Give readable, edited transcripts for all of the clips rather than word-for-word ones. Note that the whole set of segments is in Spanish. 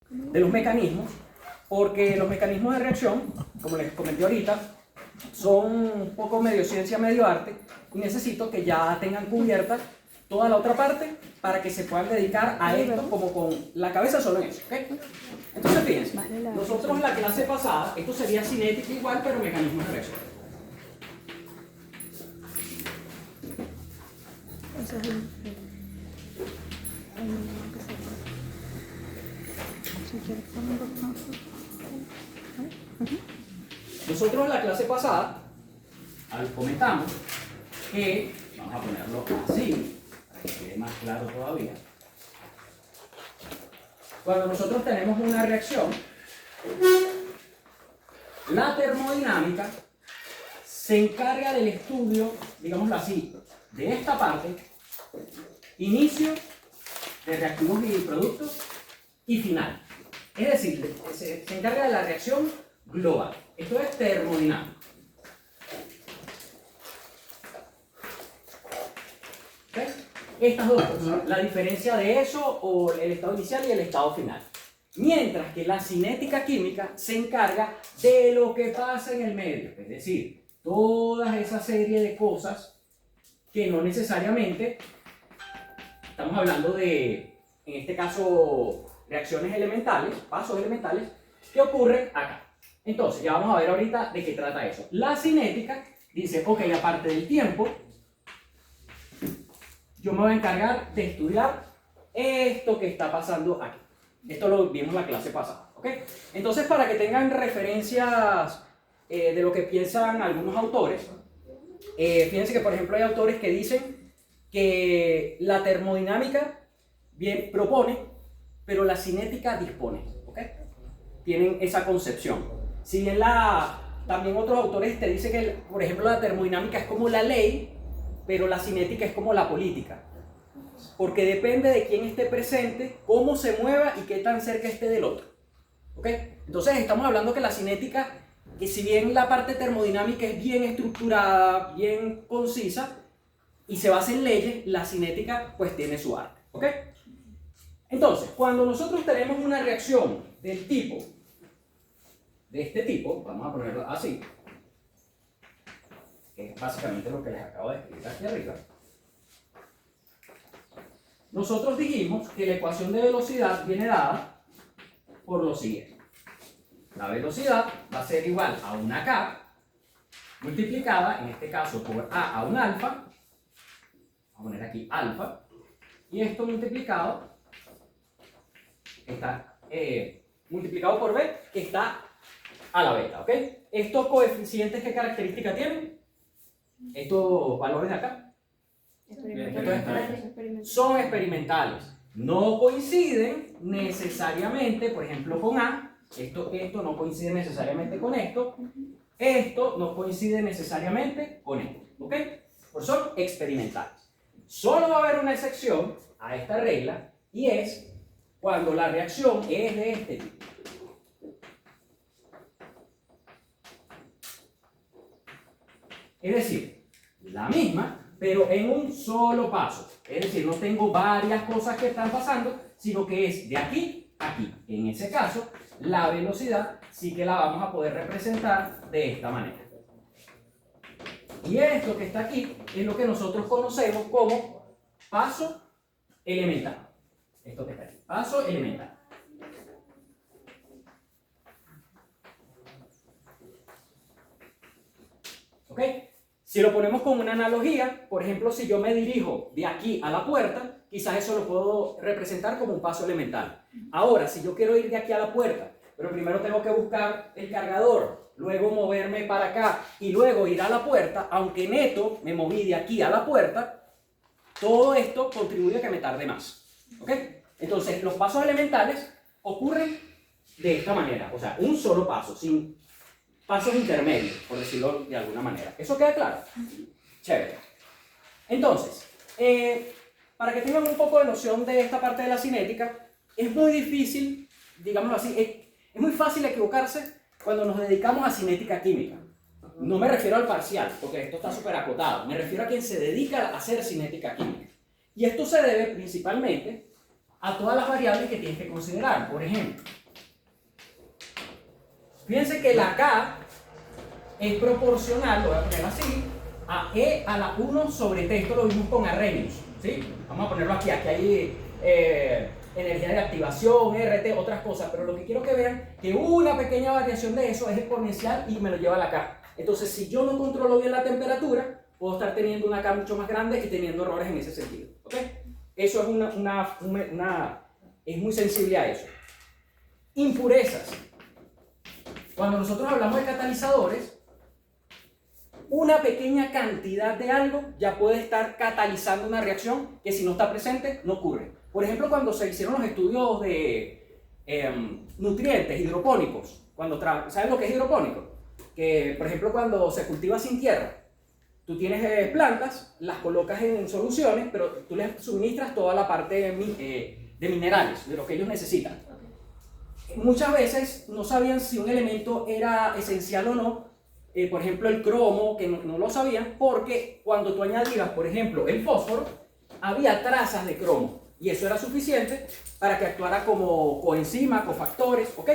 de los mecanismos, porque los mecanismos de reacción, como les comenté ahorita, son un poco medio ciencia, medio arte, y necesito que ya tengan cubierta toda la otra parte para que se puedan dedicar a esto como con la cabeza solo en eso, ¿ok? Entonces fíjense, nosotros en la clase pasada, esto sería cinética igual, pero mecanismos de reacción. Nosotros en la clase pasada comentamos que, vamos a ponerlo así, para que quede más claro todavía, cuando nosotros tenemos una reacción, la termodinámica se encarga del estudio, digámoslo así, de esta parte, inicio de reactivos y productos y final. Es decir, se encarga de la reacción global. Esto es termodinámica. ¿Okay? Estas dos cosas, la diferencia de eso o el estado inicial y el estado final. Mientras que la cinética química se encarga de lo que pasa en el medio, es decir, toda esa serie de cosas que no necesariamente estamos hablando de, en este caso, reacciones elementales, pasos elementales, que ocurren acá. Entonces, ya vamos a ver ahorita de qué trata eso. La cinética dice, ok, aparte del tiempo, yo me voy a encargar de estudiar esto que está pasando aquí. Esto lo vimos en la clase pasada, ¿ok? Entonces, para que tengan referencias de lo que piensan algunos autores, fíjense que, por ejemplo, hay autores que dicen que la termodinámica bien propone, pero la cinética dispone, ¿ok? Tienen esa concepción. Si bien también otros autores te dicen que, por ejemplo, la termodinámica es como la ley, pero la cinética es como la política. Porque depende de quién esté presente, cómo se mueva y qué tan cerca esté del otro. ¿Ok? Entonces estamos hablando que la cinética, que si bien la parte termodinámica es bien estructurada, bien concisa, y se basa en leyes, la cinética pues tiene su arte. ¿Ok? Entonces, cuando nosotros tenemos una reacción del tipo, de este tipo, vamos a ponerlo así, que es básicamente lo que les acabo de escribir aquí arriba, nosotros dijimos que la ecuación de velocidad viene dada por lo siguiente. La velocidad va a ser igual a una k multiplicada, en este caso, por a un alfa. Vamos a poner aquí alfa. Y esto multiplicado está multiplicado por b, que está a la beta. ¿Ok? ¿Estos coeficientes qué característica tienen? Estos valores de acá. Son experimentales, no coinciden necesariamente, por ejemplo, con A, esto no coincide necesariamente con esto no coincide necesariamente con esto, ¿ok? Pues son experimentales. Solo va a haber una excepción a esta regla, y es cuando la reacción es de este tipo. Es decir, la misma, pero en un solo paso. Es decir, no tengo varias cosas que están pasando, sino que es de aquí a aquí. En ese caso, la velocidad sí que la vamos a poder representar de esta manera. Y esto que está aquí es lo que nosotros conocemos como paso elemental. Esto que está aquí, paso elemental. ¿Ok? Si lo ponemos con una analogía, por ejemplo, si yo me dirijo de aquí a la puerta, quizás eso lo puedo representar como un paso elemental. Ahora, si yo quiero ir de aquí a la puerta, pero primero tengo que buscar el cargador, luego moverme para acá y luego ir a la puerta, aunque neto me moví de aquí a la puerta, todo esto contribuye a que me tarde más. ¿Ok? Entonces, los pasos elementales ocurren de esta manera, o sea, un solo paso, sin pasos intermedios, por decirlo de alguna manera. ¿Eso queda claro? Chévere. Entonces, para que tengan un poco de noción de esta parte de la cinética, es muy difícil, digámoslo así, es muy fácil equivocarse cuando nos dedicamos a cinética química. No me refiero al parcial, porque esto está súper acotado. Me refiero a quien se dedica a hacer cinética química. Y esto se debe principalmente a todas las variables que tienes que considerar. Por ejemplo, Fíjense que la K es proporcional, lo voy a poner así, a E a la 1 sobre T. Esto lo vimos con Arrhenius, ¿sí? Vamos a ponerlo aquí. Aquí hay energía de activación, RT, otras cosas. Pero lo que quiero que vean que una pequeña variación de eso es exponencial y me lo lleva a la K. Entonces, si yo no controlo bien la temperatura, puedo estar teniendo una K mucho más grande y teniendo errores en ese sentido. ¿Ok? Eso es es muy sensible a eso. Impurezas. Cuando nosotros hablamos de catalizadores, una pequeña cantidad de algo ya puede estar catalizando una reacción que si no está presente no ocurre. Por ejemplo, cuando se hicieron los estudios de nutrientes hidropónicos, ¿saben lo que es hidropónico? Que, por ejemplo, cuando se cultiva sin tierra, tú tienes plantas, las colocas en soluciones, pero tú les suministras toda la parte de minerales, de lo que ellos necesitan. Muchas veces no sabían si un elemento era esencial o no. Por ejemplo, el cromo, que no lo sabían, porque cuando tú añadías, por ejemplo, el fósforo, había trazas de cromo, y eso era suficiente para que actuara como coenzima, cofactores, ¿ok?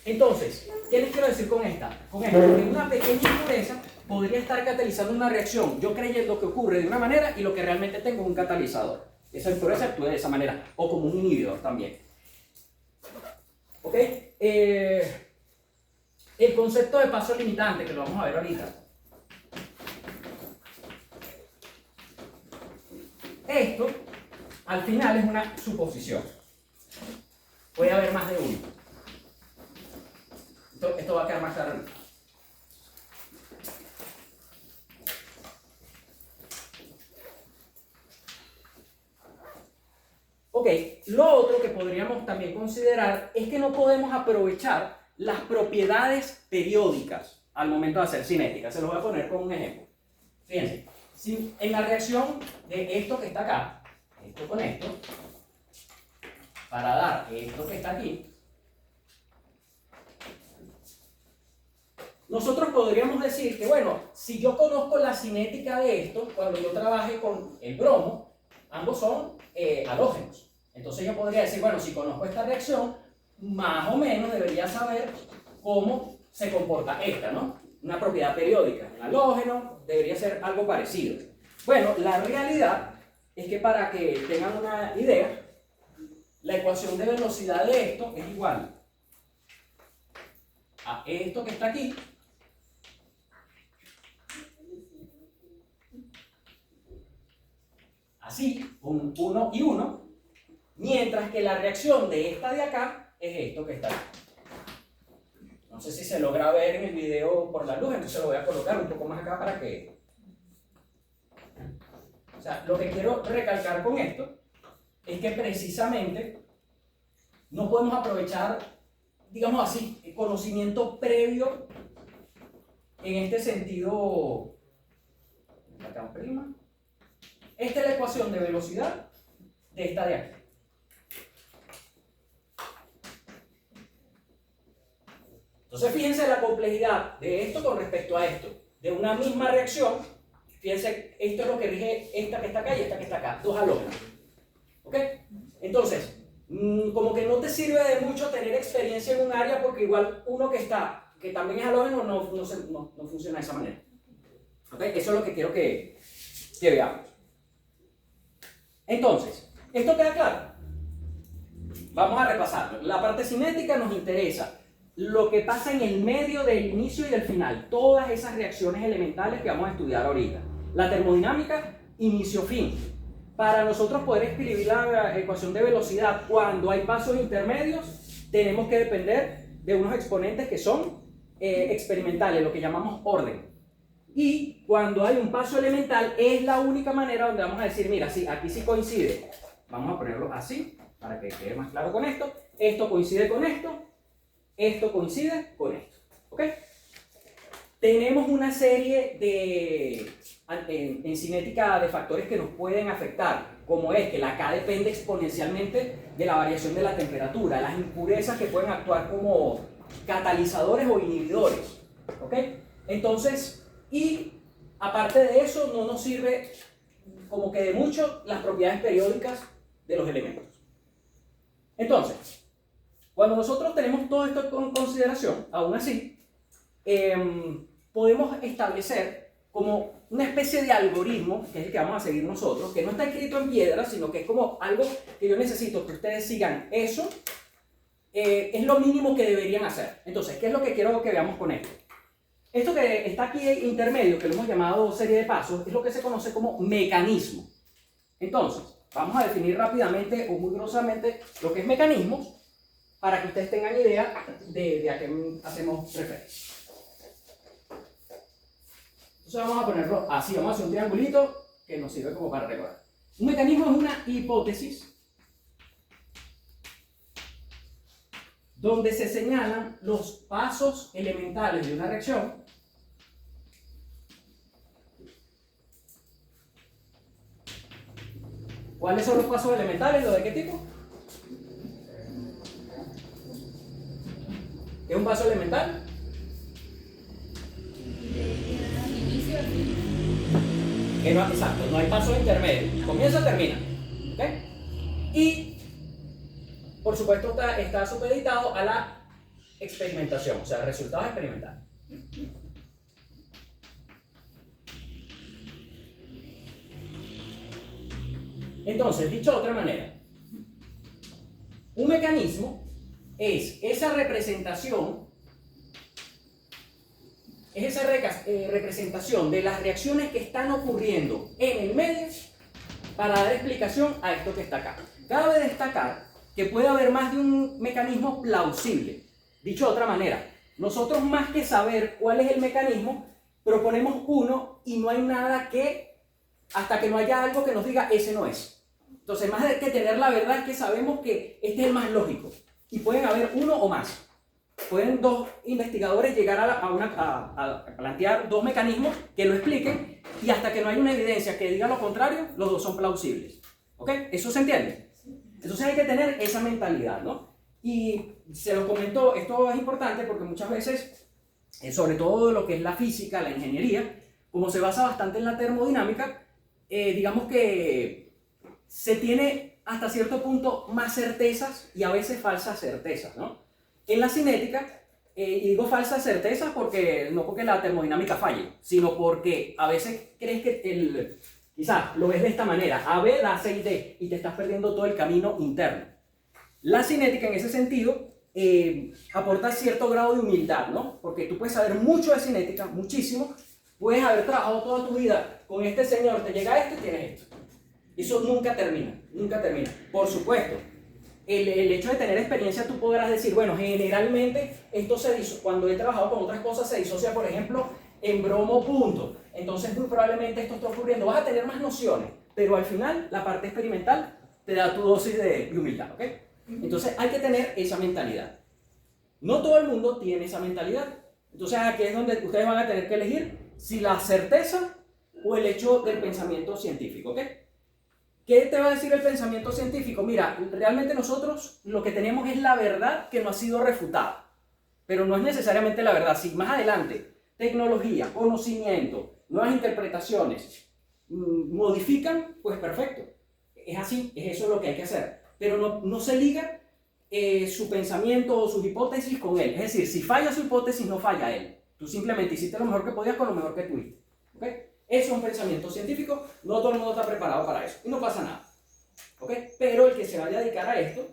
Entonces, ¿qué les quiero decir con esto? Que una pequeña impureza podría estar catalizando una reacción, yo creyendo que ocurre de una manera y lo que realmente tengo es un catalizador. Esa impureza actúa de esa manera, o como un inhibidor también. ¿Ok? El concepto de paso limitante, que lo vamos a ver ahorita. Esto, al final, es una suposición. Puede haber más de uno. Esto va a quedar más claro. Ok, lo otro que podríamos también considerar es que no podemos aprovechar las propiedades periódicas al momento de hacer cinética. Se los voy a poner con un ejemplo. Fíjense, si en la reacción de esto que está acá, esto con esto, para dar esto que está aquí, nosotros podríamos decir que, bueno, si yo conozco la cinética de esto, cuando yo trabaje con el bromo, ambos son halógenos. Entonces yo podría decir, bueno, si conozco esta reacción, más o menos debería saber cómo se comporta esta, ¿no? Una propiedad periódica. El halógeno debería ser algo parecido. Bueno, la realidad es que para que tengan una idea, la ecuación de velocidad de esto es igual a esto que está aquí así, con 1 y 1, mientras que la reacción de esta de acá es esto que está aquí. No sé si se logra ver en el video por la luz, entonces lo voy a colocar un poco más acá para que... O sea, lo que quiero recalcar con esto es que precisamente no podemos aprovechar, digamos así, el conocimiento previo en este sentido. Acá prima. Esta es la ecuación de velocidad de esta de aquí. Entonces fíjense la complejidad de esto con respecto a esto. De una misma reacción, fíjense, esto es lo que rige esta que está acá y esta que está acá, dos halógenos. ¿Ok? Entonces, como que no te sirve de mucho tener experiencia en un área porque igual uno que también es halógeno, no funciona de esa manera. ¿Ok? Eso es lo que quiero que veamos. Entonces, ¿esto queda claro? Vamos a repasarlo. La parte cinética nos interesa lo que pasa en el medio del inicio y del final, todas esas reacciones elementales que vamos a estudiar ahorita. La termodinámica, inicio-fin. Para nosotros poder escribir la ecuación de velocidad cuando hay pasos intermedios, tenemos que depender de unos exponentes que son experimentales, lo que llamamos orden. Y cuando hay un paso elemental, es la única manera donde vamos a decir, mira, sí, aquí sí coincide. Vamos a ponerlo así, para que quede más claro con esto. Esto coincide con esto. Esto coincide con esto. ¿Ok? Tenemos una serie en cinética de factores que nos pueden afectar, como es que la K depende exponencialmente de la variación de la temperatura, las impurezas que pueden actuar como catalizadores o inhibidores. ¿Ok? Entonces, y aparte de eso, no nos sirve como que de mucho las propiedades periódicas de los elementos. Entonces, Cuando nosotros tenemos todo esto en consideración, aún así, podemos establecer como una especie de algoritmo, que es el que vamos a seguir nosotros, que no está escrito en piedra, sino que es como algo que yo necesito que ustedes sigan eso, es lo mínimo que deberían hacer. Entonces, ¿qué es lo que quiero que veamos con esto? Esto que está aquí intermedio, que lo hemos llamado serie de pasos, es lo que se conoce como mecanismo. Entonces, vamos a definir rápidamente o muy grosamente lo que es mecanismos, para que ustedes tengan idea de a qué hacemos referencia. Entonces vamos a ponerlo así, vamos a hacer un triangulito que nos sirve como para recordar. Un mecanismo es una hipótesis donde se señalan los pasos elementales de una reacción ¿Cuáles son los pasos elementales? ¿Lo de qué tipo? ¿Qué es un paso elemental? Que no, exacto, no hay pasos intermedios. Comienza, termina. ¿Okay? Y, por supuesto, está supeditado a la experimentación, o sea, resultados experimentales. Entonces, dicho de otra manera, un mecanismo es esa representación, representación de las reacciones que están ocurriendo en el medio para dar explicación a esto que está acá. Cabe destacar que puede haber más de un mecanismo plausible. Dicho de otra manera, nosotros más que saber cuál es el mecanismo, proponemos uno y no hay nada que, hasta que no haya algo que nos diga ese no es. Entonces, más que tener la verdad, es que sabemos que este es el más lógico. Y pueden haber uno o más. Pueden dos investigadores llegar a plantear dos mecanismos que lo expliquen y hasta que no haya una evidencia que diga lo contrario, los dos son plausibles. ¿Ok? ¿Eso se entiende? Entonces hay que tener esa mentalidad, ¿no? Y se lo comento, esto es importante porque muchas veces, sobre todo lo que es la física, la ingeniería, como se basa bastante en la termodinámica, digamos que se tiene hasta cierto punto más certezas y a veces falsas certezas, ¿no? En la cinética, y digo falsas certezas porque no porque la termodinámica falle, sino porque a veces crees que quizás lo ves de esta manera, A, B da C y D, y te estás perdiendo todo el camino interno. La cinética en ese sentido aporta cierto grado de humildad, ¿no? Porque tú puedes saber mucho de cinética, muchísimo, puedes haber trabajado toda tu vida con este señor, te llega esto y tienes esto. Eso nunca termina, nunca termina. Por supuesto, el hecho de tener experiencia tú podrás decir, bueno, generalmente esto cuando he trabajado con otras cosas se disocia, por ejemplo, en bromo punto. Entonces muy probablemente esto está ocurriendo. Vas a tener más nociones, pero al final la parte experimental te da tu dosis de humildad, ¿ok? Entonces hay que tener esa mentalidad. No todo el mundo tiene esa mentalidad. Entonces aquí es donde ustedes van a tener que elegir si la certeza o el hecho del pensamiento científico, ¿ok? ¿Qué te va a decir el pensamiento científico? Mira, realmente nosotros lo que tenemos es la verdad que no ha sido refutada, pero no es necesariamente la verdad. Si más adelante tecnología, conocimiento, nuevas interpretaciones modifican, pues perfecto. Es así, es eso lo que hay que hacer. Pero no se liga su pensamiento o sus hipótesis con él. Es decir, si falla su hipótesis, no falla él. Tú simplemente hiciste lo mejor que podías con lo mejor que tuviste. ¿Okay? Eso es un pensamiento científico, no todo el mundo está preparado para eso y no pasa nada. ¿Okay? Pero el que se vaya a dedicar a esto,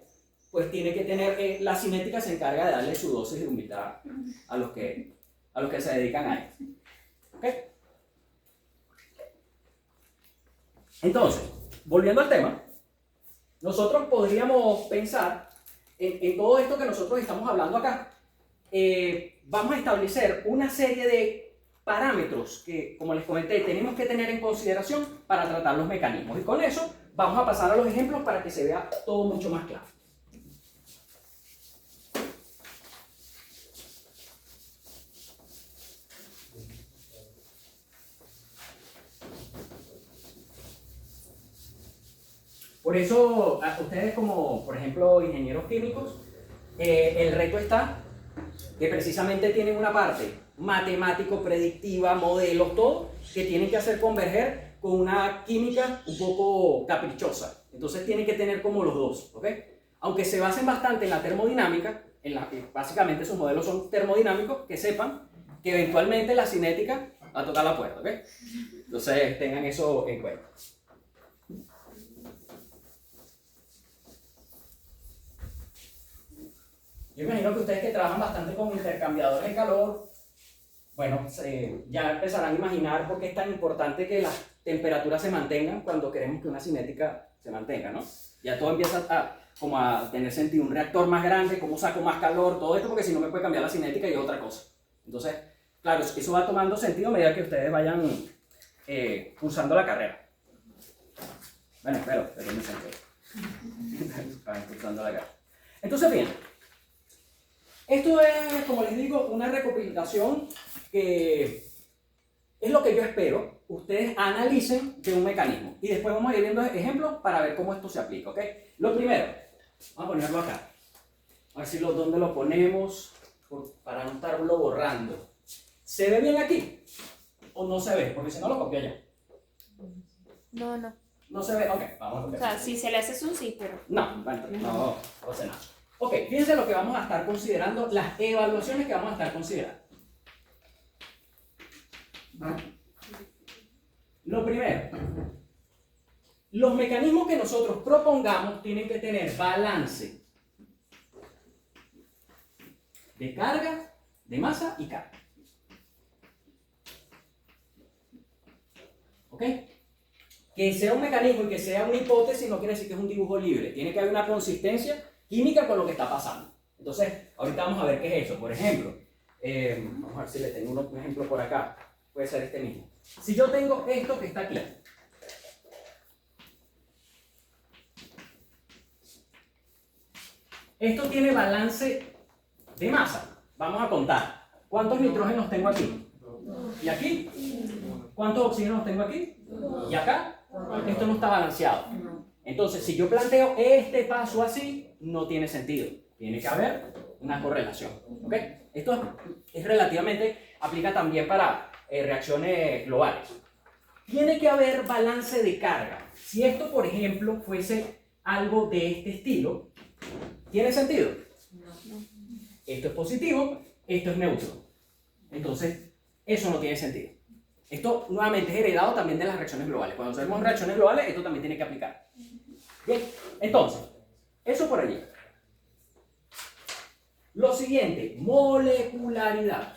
pues tiene que tener, la cinética se encarga de darle su dosis de humildad a los que se dedican a esto. ¿Okay? Entonces, volviendo al tema, nosotros podríamos pensar en todo esto que nosotros estamos hablando acá. Vamos a establecer una serie de parámetros que, como les comenté, tenemos que tener en consideración para tratar los mecanismos. Y con eso vamos a pasar a los ejemplos para que se vea todo mucho más claro. Por eso, a ustedes como, por ejemplo, ingenieros químicos, el reto está que precisamente tienen una parte matemático, predictiva, modelos, todo, que tienen que hacer converger con una química un poco caprichosa. Entonces tienen que tener como los dos, ¿ok? aunque se basen bastante en la termodinámica, básicamente sus modelos son termodinámicos, que sepan que eventualmente la cinética va a tocar la puerta, ¿ok? Entonces tengan eso en cuenta. Yo imagino que ustedes que trabajan bastante con intercambiadores de calor, bueno, ya empezarán a imaginar por qué es tan importante que las temperaturas se mantengan cuando queremos que una cinética se mantenga, ¿no? Ya todo empieza como a tener sentido. Un reactor más grande, cómo saco más calor, todo esto, porque si no me puede cambiar la cinética y es otra cosa. Entonces, claro, eso va tomando sentido a medida que ustedes vayan cursando la carrera. Bueno, espero que me sentido. Vayan cursando la carrera. Entonces, bien, esto es, como les digo, una recopilación que es lo que yo espero ustedes analicen de un mecanismo. Y después vamos a ir viendo ejemplos para ver cómo esto se aplica, ¿ok? Lo primero, vamos a ponerlo acá. A ver si dónde lo ponemos para no estarlo borrando. ¿Se ve bien aquí? ¿O no se ve? Porque si no lo copio allá. No. ¿No se ve? Ok, vamos a copiar. O sea, si se le hace zoom, sí, pero... No hace nada. Ok, fíjense lo que vamos a estar considerando, las evaluaciones que vamos a estar considerando. Lo primero, los mecanismos que nosotros propongamos tienen que tener balance de carga, de masa y carga. ¿Ok? Que sea un mecanismo y que sea una hipótesis no quiere decir que es un dibujo libre. Tiene que haber una consistencia química con lo que está pasando. Entonces, ahorita vamos a ver qué es eso. Por ejemplo, vamos a ver si le tengo un ejemplo por acá. Puede ser este mismo. Si yo tengo esto que está aquí. Esto tiene balance de masa. Vamos a contar. ¿Cuántos nitrógenos tengo aquí? ¿Y aquí? ¿Cuántos oxígenos tengo aquí? ¿Y acá? Esto no está balanceado. Entonces, si yo planteo este paso así, no tiene sentido. Tiene que haber una correlación. ¿Ok? Esto es relativamente, aplica también para reacciones globales. Tiene que haber balance de carga. Si esto, por ejemplo, fuese algo de este estilo, ¿tiene sentido? Esto es positivo, esto es neutro. Entonces, eso no tiene sentido. Esto nuevamente es heredado también de las reacciones globales. Cuando hacemos reacciones globales, esto también tiene que aplicar. Bien, entonces, eso por allí. Lo siguiente, molecularidad.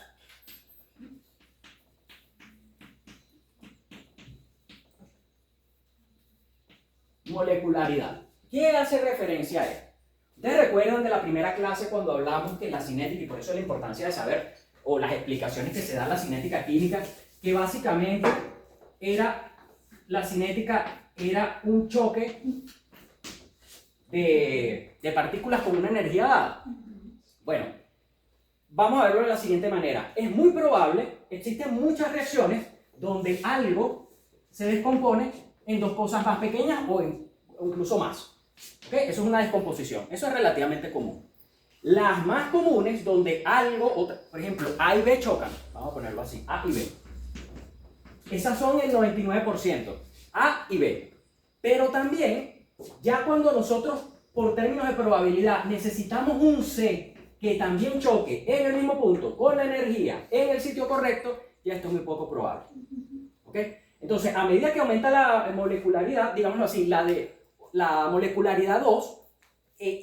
Molecularidad. ¿Qué hace referencia a esto? Ustedes recuerdan de la primera clase cuando hablamos que la cinética, y por eso la importancia de saber, o las explicaciones que se dan a la cinética química, que básicamente la cinética era un choque de partículas con una energía dada. Bueno, vamos a verlo de la siguiente manera. Es muy probable, existen muchas reacciones donde algo se descompone en dos cosas más pequeñas o incluso más. ¿Okay? Eso es una descomposición. Eso es relativamente común. Las más comunes donde algo, por ejemplo, A y B chocan. Vamos a ponerlo así, A y B. Esas son el 99%, A y B. Pero también, ya cuando nosotros, por términos de probabilidad, necesitamos un C que también choque en el mismo punto, con la energía, en el sitio correcto, ya esto es muy poco probable. ¿Ok? Entonces, a medida que aumenta la molecularidad, digámoslo así, la molecularidad 2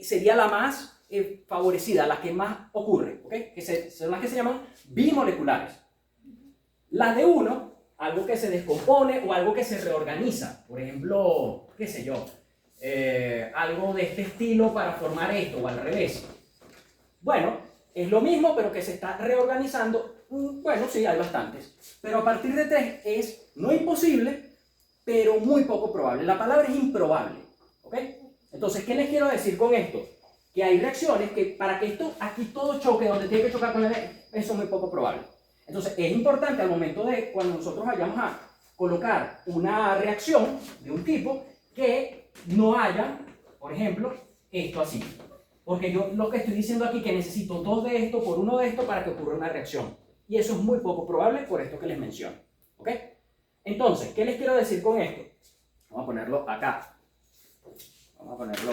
sería la más favorecida, la que más ocurre, ¿ok? Son las que se llaman bimoleculares. La de 1, algo que se descompone o algo que se reorganiza, por ejemplo, qué sé yo, algo de este estilo para formar esto o al revés. Bueno, es lo mismo pero que se está reorganizando. Bueno, sí, hay bastantes, pero a partir de 3 es no imposible, pero muy poco probable. La palabra es improbable, ¿ok? Entonces, ¿qué les quiero decir con esto? Que hay reacciones que para que esto aquí todo choque donde tiene que chocar con eso es muy poco probable. Entonces, es importante al momento de cuando nosotros vayamos a colocar una reacción de un tipo que no haya, por ejemplo, esto así. Porque yo lo que estoy diciendo aquí es que necesito 2 de esto por 1 de esto para que ocurra una reacción. Y eso es muy poco probable por esto que les menciono. ¿Ok? Entonces, ¿qué les quiero decir con esto? Vamos a ponerlo acá. Vamos a ponerlo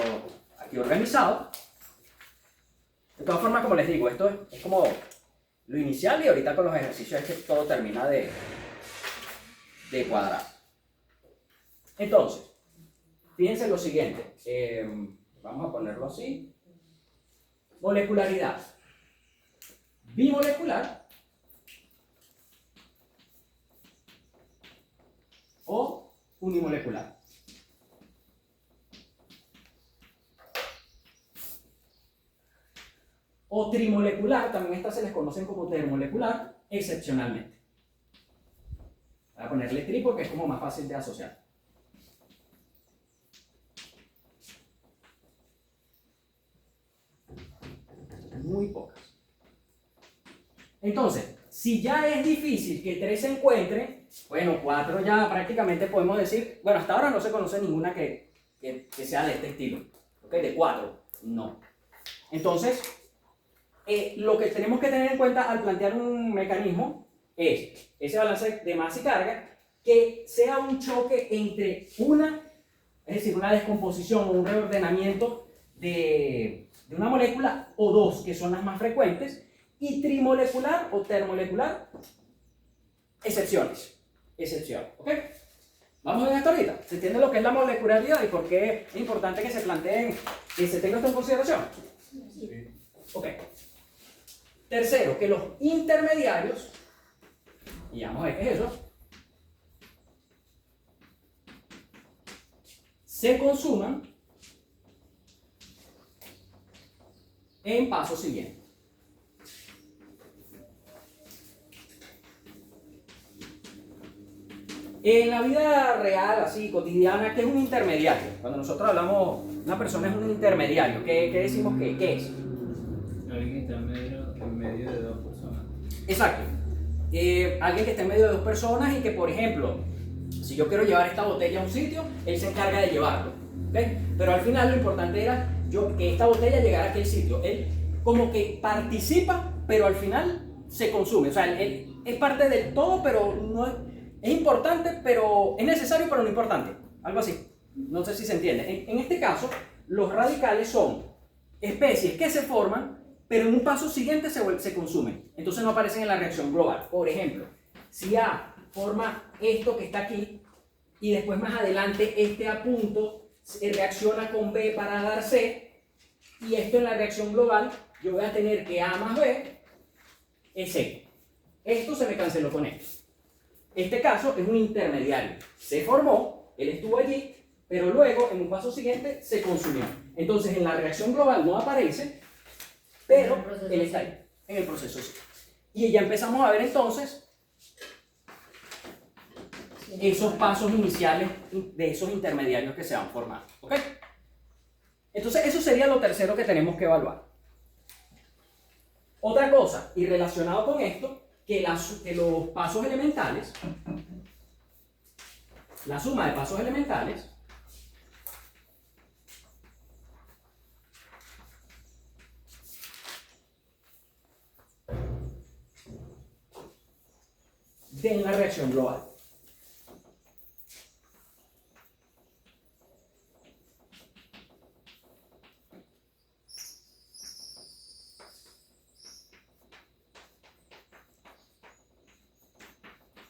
aquí. aquí organizado. De todas formas, como les digo, esto es como lo inicial y ahorita con los ejercicios es que todo termina de cuadrar. Entonces, fíjense lo siguiente. Vamos a ponerlo así. Molecularidad. Bimolecular o unimolecular. O trimolecular, también estas se les conocen como termolecular, excepcionalmente. Voy a ponerle tri porque es como más fácil de asociar. Muy pocas. Entonces, si ya es difícil que 3 se encuentren, bueno, 4 ya prácticamente podemos decir, bueno, hasta ahora no se conoce ninguna que sea de este estilo, ¿ok? De 4, no. Entonces, lo que tenemos que tener en cuenta al plantear un mecanismo es ese balance de masa y carga, que sea un choque entre es decir, una descomposición o un reordenamiento de una molécula o dos, que son las más frecuentes, y trimolecular o termolecular, excepciones. ¿Ok? Vamos a ver esto ahorita. ¿Se entiende lo que es la molecularidad y por qué es importante que se planteen, que se tenga esto en consideración? Sí. Ok. Tercero, que los intermediarios, y vamos a ver qué es eso, se consuman en paso siguiente. En la vida real, así, cotidiana, ¿qué es un intermediario? Cuando nosotros hablamos, una persona es un intermediario, ¿qué decimos que qué es? Alguien que está en medio de dos personas. Exacto. Alguien que esté en medio de dos personas y que, por ejemplo, si yo quiero llevar esta botella a un sitio, él se encarga de llevarlo. ¿Okay? Pero al final lo importante era que esta botella llegara a aquel sitio. Él como que participa, pero al final se consume. O sea, él es parte del todo, pero no es importante, pero es necesario, pero no importante. Algo así. No sé si se entiende. En este caso, los radicales son especies que se forman, pero en un paso siguiente se consumen. Entonces no aparecen en la reacción global. Por ejemplo, si A forma esto que está aquí, y después más adelante este A punto reacciona con B para dar C, y esto en la reacción global, yo voy a tener que A más B es C. Esto se me canceló con esto. Este caso es un intermediario. Se formó, él estuvo allí, pero luego en un paso siguiente se consumió. Entonces en la reacción global no aparece, pero él está ahí, en el proceso sí. Y ya empezamos a ver entonces esos pasos iniciales de esos intermediarios que se van formando. ¿Ok? Entonces eso sería lo tercero que tenemos que evaluar. Otra cosa, y relacionado con esto, que los pasos elementales, la suma de pasos elementales, de la reacción global.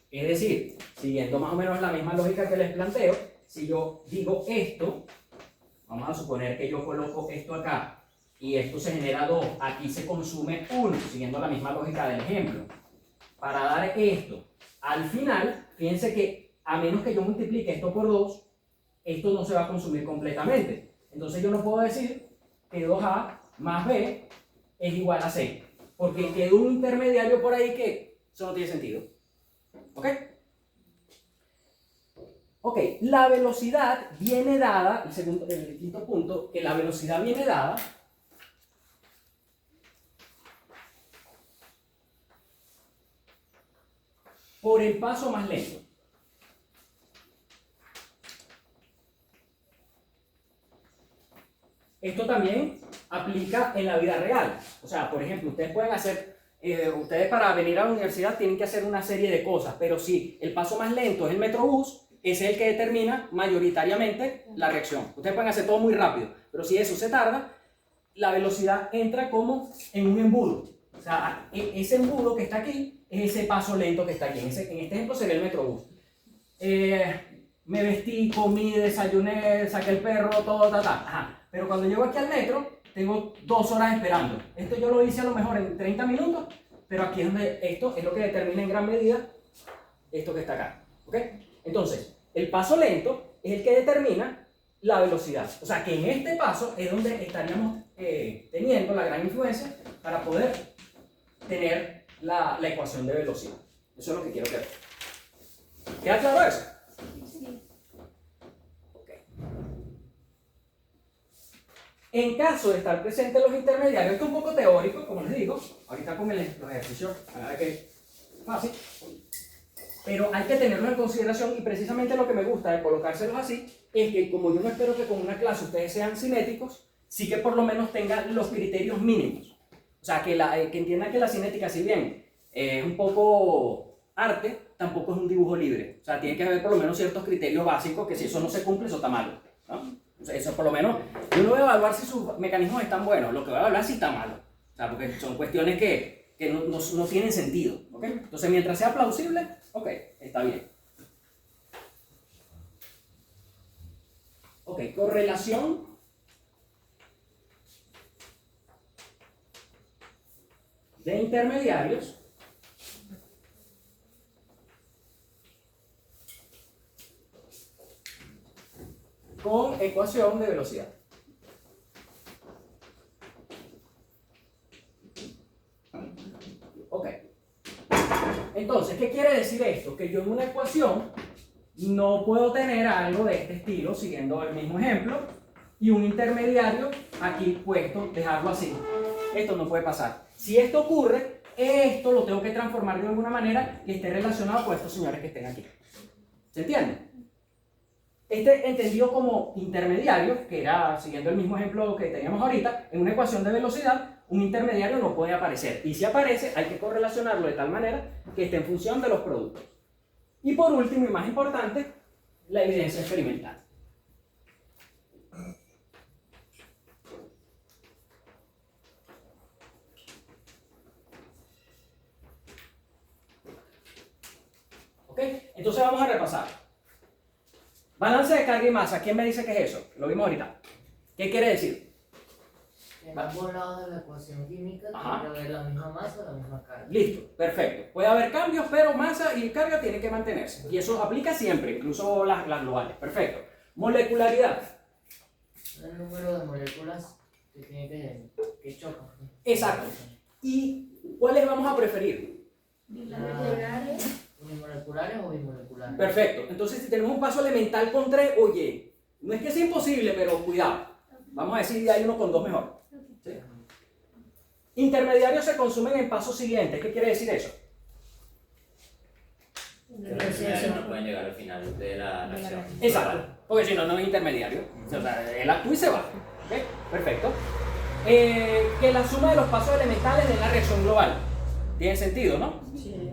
Es decir, siguiendo más o menos la misma lógica que les planteo, si yo digo esto, vamos a suponer que yo coloco esto acá y esto se genera 2, aquí se consume 1, siguiendo la misma lógica del ejemplo. Para dar esto, al final, fíjense que a menos que yo multiplique esto por 2, esto no se va a consumir completamente. Entonces yo no puedo decir que 2A más B es igual a C, porque quedó un intermediario por ahí que eso no tiene sentido. ¿Ok? Ok, la velocidad viene dada, el quinto punto, que la velocidad viene dada por el paso más lento. Esto también aplica en la vida real. O sea, por ejemplo, ustedes pueden hacer, ustedes para venir a la universidad tienen que hacer una serie de cosas, pero si el paso más lento es el metrobús, ese es el que determina mayoritariamente la reacción. Ustedes pueden hacer todo muy rápido, pero si eso se tarda, la velocidad entra como en un embudo. O sea, ese embudo que está aquí es ese paso lento que está aquí. En este ejemplo sería el Metrobús. Me vestí, comí, desayuné, saqué el perro, todo, Ajá. Pero cuando llego aquí al metro, tengo 2 horas esperando. Esto yo lo hice a lo mejor en 30 minutos, pero aquí es donde esto es lo que determina en gran medida esto que está acá. ¿Ok? Entonces, el paso lento es el que determina la velocidad. O sea, que en este paso es donde estaríamos teniendo la gran influencia para poder tener la ecuación de velocidad. Eso es lo que quiero que vean. ¿Queda claro eso? Sí. Okay. En caso de estar presentes los intermediarios, esto es un poco teórico, como les digo, ahorita con los ejercicios, a ver que fácil, pero hay que tenerlo en consideración y precisamente lo que me gusta de colocárselos así es que como yo no espero que con una clase ustedes sean cinéticos, sí que por lo menos tengan los criterios mínimos. O sea, que entiendan que la cinética, si bien es un poco arte, tampoco es un dibujo libre. O sea, tiene que haber por lo menos ciertos criterios básicos que si eso no se cumple, eso está malo, ¿no? O sea, eso por lo menos, yo no voy a evaluar si sus mecanismos están buenos, lo que voy a evaluar es si está malo. O sea, porque son cuestiones que no tienen sentido, ¿ok? Entonces, mientras sea plausible, ok, está bien. Ok, correlación de intermediarios con ecuación de velocidad. Ok. Entonces, ¿qué quiere decir esto? Que yo en una ecuación no puedo tener algo de este estilo, siguiendo el mismo ejemplo, y un intermediario aquí puesto, dejarlo así. Esto no puede pasar. Si esto ocurre, esto lo tengo que transformar de alguna manera que esté relacionado con estos señores que estén aquí. ¿Se entiende? Este entendido como intermediario, que era, siguiendo el mismo ejemplo que teníamos ahorita, en una ecuación de velocidad, un intermediario no puede aparecer. Y si aparece, hay que correlacionarlo de tal manera que esté en función de los productos. Y por último, y más importante, la evidencia experimental. ¿Ok? Entonces vamos a repasar. Balance de carga y masa. ¿Quién me dice qué es eso? Lo vimos ahorita. ¿Qué quiere decir? En ambos lados de la ecuación química Ajá. tiene que haber la misma masa o la misma carga. Listo, perfecto. Puede haber cambios, pero masa y carga tienen que mantenerse. Y eso aplica siempre, incluso las globales. Perfecto. Molecularidad. El número de moléculas que chocan. Exacto. ¿Y cuáles vamos a preferir? Unimoleculares o bimoleculares. Perfecto. Entonces, si tenemos un paso elemental con 3, oye, no es que sea imposible, pero cuidado. Vamos a decir que hay uno con 2 mejor. ¿Sí? Intermediarios se consumen en pasos siguientes. ¿Qué quiere decir eso? Que los intermediarios no pueden llegar al final de la reacción. Exacto. Porque si no, no es intermediario. O sea, él actúa y se va. ¿Ok? Perfecto. Que la suma de los pasos elementales de la reacción global. Tiene sentido, ¿no? Sí.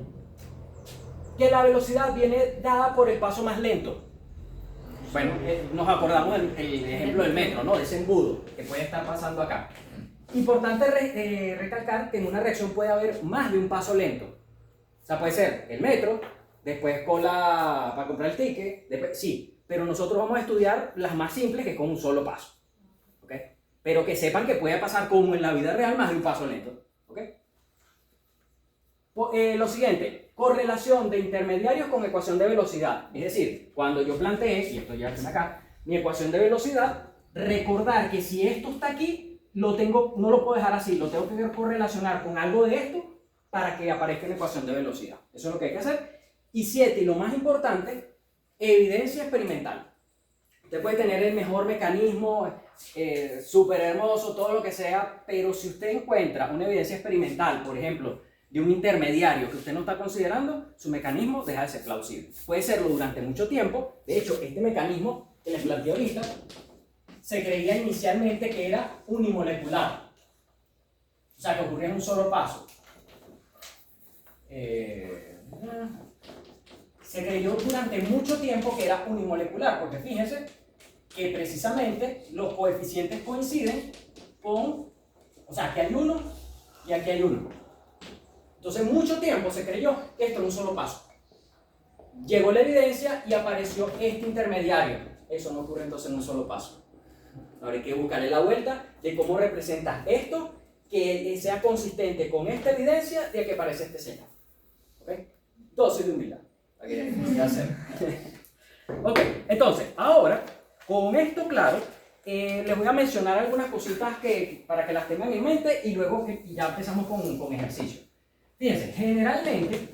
Que la velocidad viene dada por el paso más lento. Bueno, nos acordamos el ejemplo del metro, ¿no? De ese embudo que puede estar pasando acá. Importante recalcar que en una reacción puede haber más de un paso lento. O sea, puede ser el metro, después cola para comprar el ticket, después, sí, pero nosotros vamos a estudiar las más simples que es con un solo paso. ¿Ok? Pero que sepan que puede pasar como en la vida real más de un paso lento. ¿Ok? Lo siguiente, correlación de intermediarios con ecuación de velocidad. Es decir, cuando yo planteé, y esto ya está acá, mi ecuación de velocidad, recordar que si esto está aquí, no lo puedo dejar así, lo tengo que correlacionar con algo de esto para que aparezca en la ecuación de velocidad. Eso es lo que hay que hacer. Y 7, y lo más importante, evidencia experimental. Usted puede tener el mejor mecanismo, súper hermoso, todo lo que sea, pero si usted encuentra una evidencia experimental, por ejemplo, de un intermediario que usted no está considerando, su mecanismo deja de ser plausible. Puede serlo durante mucho tiempo. De hecho, este mecanismo que les planteé ahorita, se creía inicialmente que era unimolecular. O sea, que ocurría en un solo paso. Se creyó durante mucho tiempo que era unimolecular, porque fíjense que precisamente los coeficientes coinciden con, o sea, aquí hay uno y aquí hay uno. Entonces mucho tiempo se creyó que esto era un solo paso. Llegó la evidencia y apareció este intermediario. Eso no ocurre entonces en un solo paso. Ahora hay que buscarle la vuelta de cómo representa esto que sea consistente con esta evidencia de que aparece este señal. ¿Ok? Dosis de humildad. ¿Qué hacer? Ok, entonces, ahora, con esto claro, les voy a mencionar algunas cositas para que las tengan en mente y luego ya empezamos con ejercicio. Fíjense, generalmente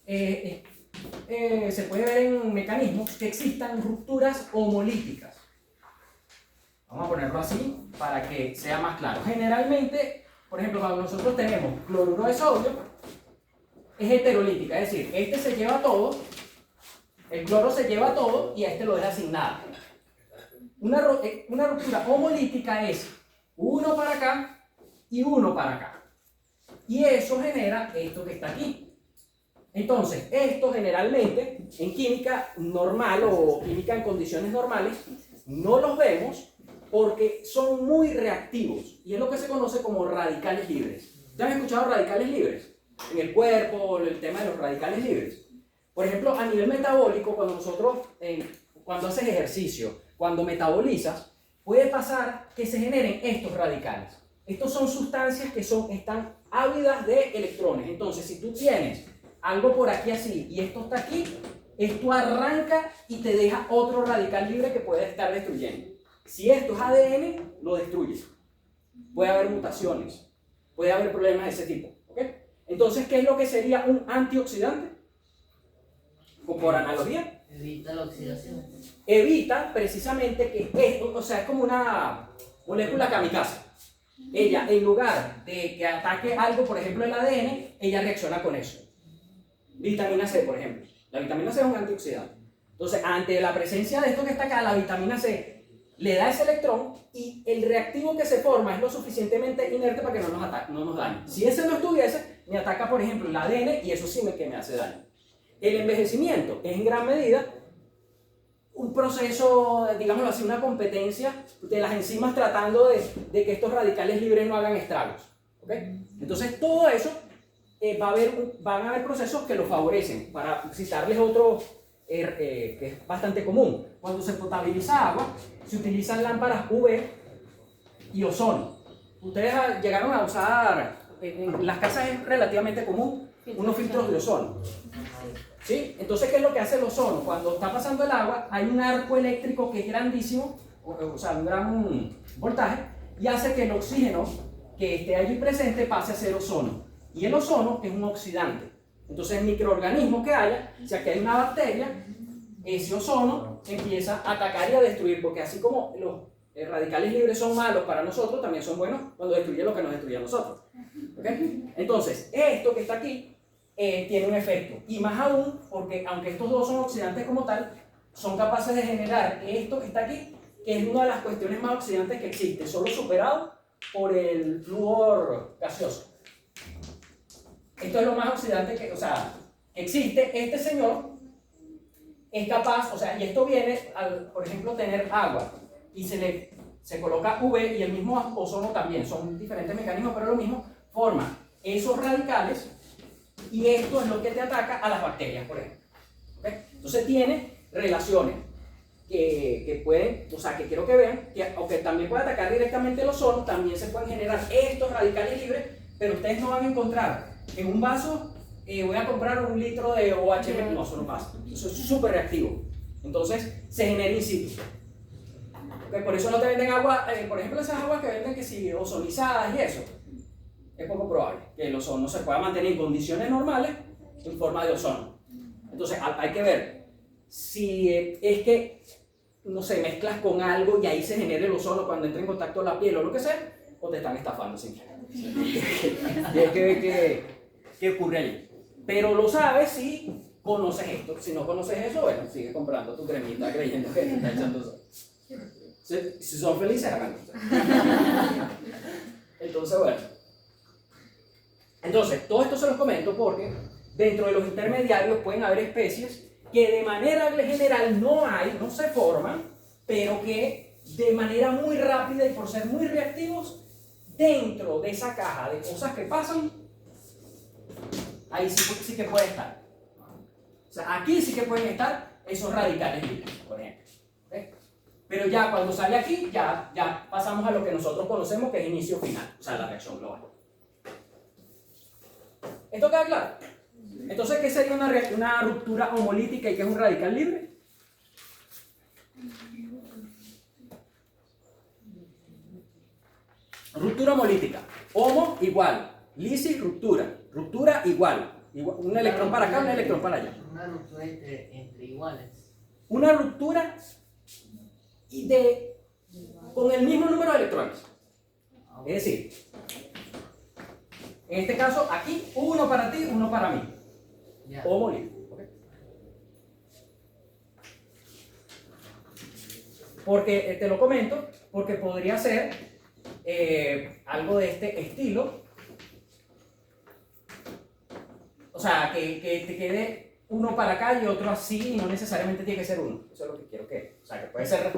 se puede ver en mecanismos que existan rupturas homolíticas. Vamos a ponerlo así para que sea más claro. Generalmente, por ejemplo, cuando nosotros tenemos cloruro de sodio, es heterolítica, es decir, este se lleva todo, el cloro se lleva todo y a este lo deja sin nada. Una ruptura homolítica es uno para acá y uno para acá. Y eso genera esto que está aquí. Entonces, esto generalmente en química normal o química en condiciones normales no los vemos porque son muy reactivos y es lo que se conoce como radicales libres. ¿Ya han escuchado radicales libres? En el cuerpo, el tema de los radicales libres. Por ejemplo, a nivel metabólico, cuando haces ejercicio, cuando metabolizas, puede pasar que se generen estos radicales. Estos son sustancias que están ávidas de electrones. Entonces, si tú tienes algo por aquí así y esto está aquí, esto arranca y te deja otro radical libre que puede estar destruyendo. Si esto es ADN, lo destruye. Puede haber mutaciones, puede haber problemas de ese tipo. ¿Okay? Entonces, ¿qué es lo que sería un antioxidante? Por analogía. Evita la oxidación. Evita precisamente que esto, o sea, es como una molécula kamikaze. Ella, en lugar de que ataque algo, por ejemplo el ADN, ella reacciona con eso. Vitamina C, por ejemplo. La vitamina C es un antioxidante. Entonces, ante la presencia de esto que está acá, la vitamina C le da ese electrón y el reactivo que se forma es lo suficientemente inerte para que no nos dañe. Si ese no estuviese, me ataca, por ejemplo, el ADN y eso sí que me hace daño. El envejecimiento es en gran medida un proceso, digámoslo así, una competencia de las enzimas tratando de que estos radicales libres no hagan estragos. ¿Okay? Entonces, todo eso van a haber procesos que lo favorecen. Para citarles otro que es bastante común, cuando se potabiliza agua, se utilizan lámparas UV y ozono. Ustedes llegaron a usar, en las casas es relativamente común, unos filtros de ozono. ¿Sí? Entonces, ¿qué es lo que hace el ozono? Cuando está pasando el agua, hay un arco eléctrico que es grandísimo, o sea, un gran voltaje, y hace que el oxígeno que esté allí presente pase a ser ozono. Y el ozono es un oxidante. Entonces, el microorganismo que haya, si aquí hay una bacteria, ese ozono empieza a atacar y a destruir, porque así como los radicales libres son malos para nosotros, también son buenos cuando destruyen lo que nos destruye a nosotros. ¿Okay? Entonces, esto que está aquí tiene un efecto, y más aún porque aunque estos dos son oxidantes como tal, son capaces de generar esto que está aquí, que es una de las cuestiones más oxidantes que existe, solo superado por el flúor gaseoso. Esto es lo más oxidante que existe. Este señor es capaz, y esto viene al, por ejemplo, tener agua y se coloca UV y el mismo ozono también, son diferentes mecanismos, pero lo mismo, forma esos radicales y esto es lo que te ataca a las bacterias, por ejemplo. ¿Okay? Entonces tiene relaciones que pueden, que quiero que vean, que aunque también puede atacar directamente el ozono, también se pueden generar estos radicales libres, pero ustedes no van a encontrar en un vaso, voy a comprar 1 litro de OH, no, eso no pasa, eso es súper reactivo, entonces se genera in situ. Okay, por eso no te venden agua, por ejemplo esas aguas que venden que si ozonizadas y eso, es poco probable que el ozono se pueda mantener en condiciones normales en forma de ozono. Entonces hay que ver si es que, no sé, mezclas con algo y ahí se genera el ozono cuando entra en contacto la piel o lo que sea, o te están estafando simplemente. Y hay que ver qué ocurre allí. Pero lo sabes si conoces esto. Si no conoces eso, bueno, sigue comprando tu cremita creyendo que te está echando sol. Si son felices, hagan esto. Entonces, bueno. Entonces, todo esto se los comento porque dentro de los intermediarios pueden haber especies que de manera general no se forman, pero que de manera muy rápida y por ser muy reactivos, dentro de esa caja de cosas que pasan, ahí sí que puede estar. O sea, aquí sí que pueden estar esos radicales libres, por ejemplo. ¿Okay? Pero ya cuando sale aquí, ya pasamos a lo que nosotros conocemos que es inicio final, o sea, la reacción global. ¿Esto queda claro? Entonces, ¿qué sería una ruptura homolítica y qué es un radical libre? Ruptura homolítica. Homo igual. Lisis, ruptura. Ruptura igual. Un electrón para acá, un electrón para allá. Una ruptura entre iguales. Una ruptura con el mismo número de electrones. Es decir, en este caso, aquí, uno para ti, uno para mí. Ya. Homolítico. ¿Okay? Porque, te lo comento, porque podría ser algo de este estilo. O sea, que te quede uno para acá y otro así, y no necesariamente tiene que ser uno. Eso es lo que quiero que... O sea, que puede ser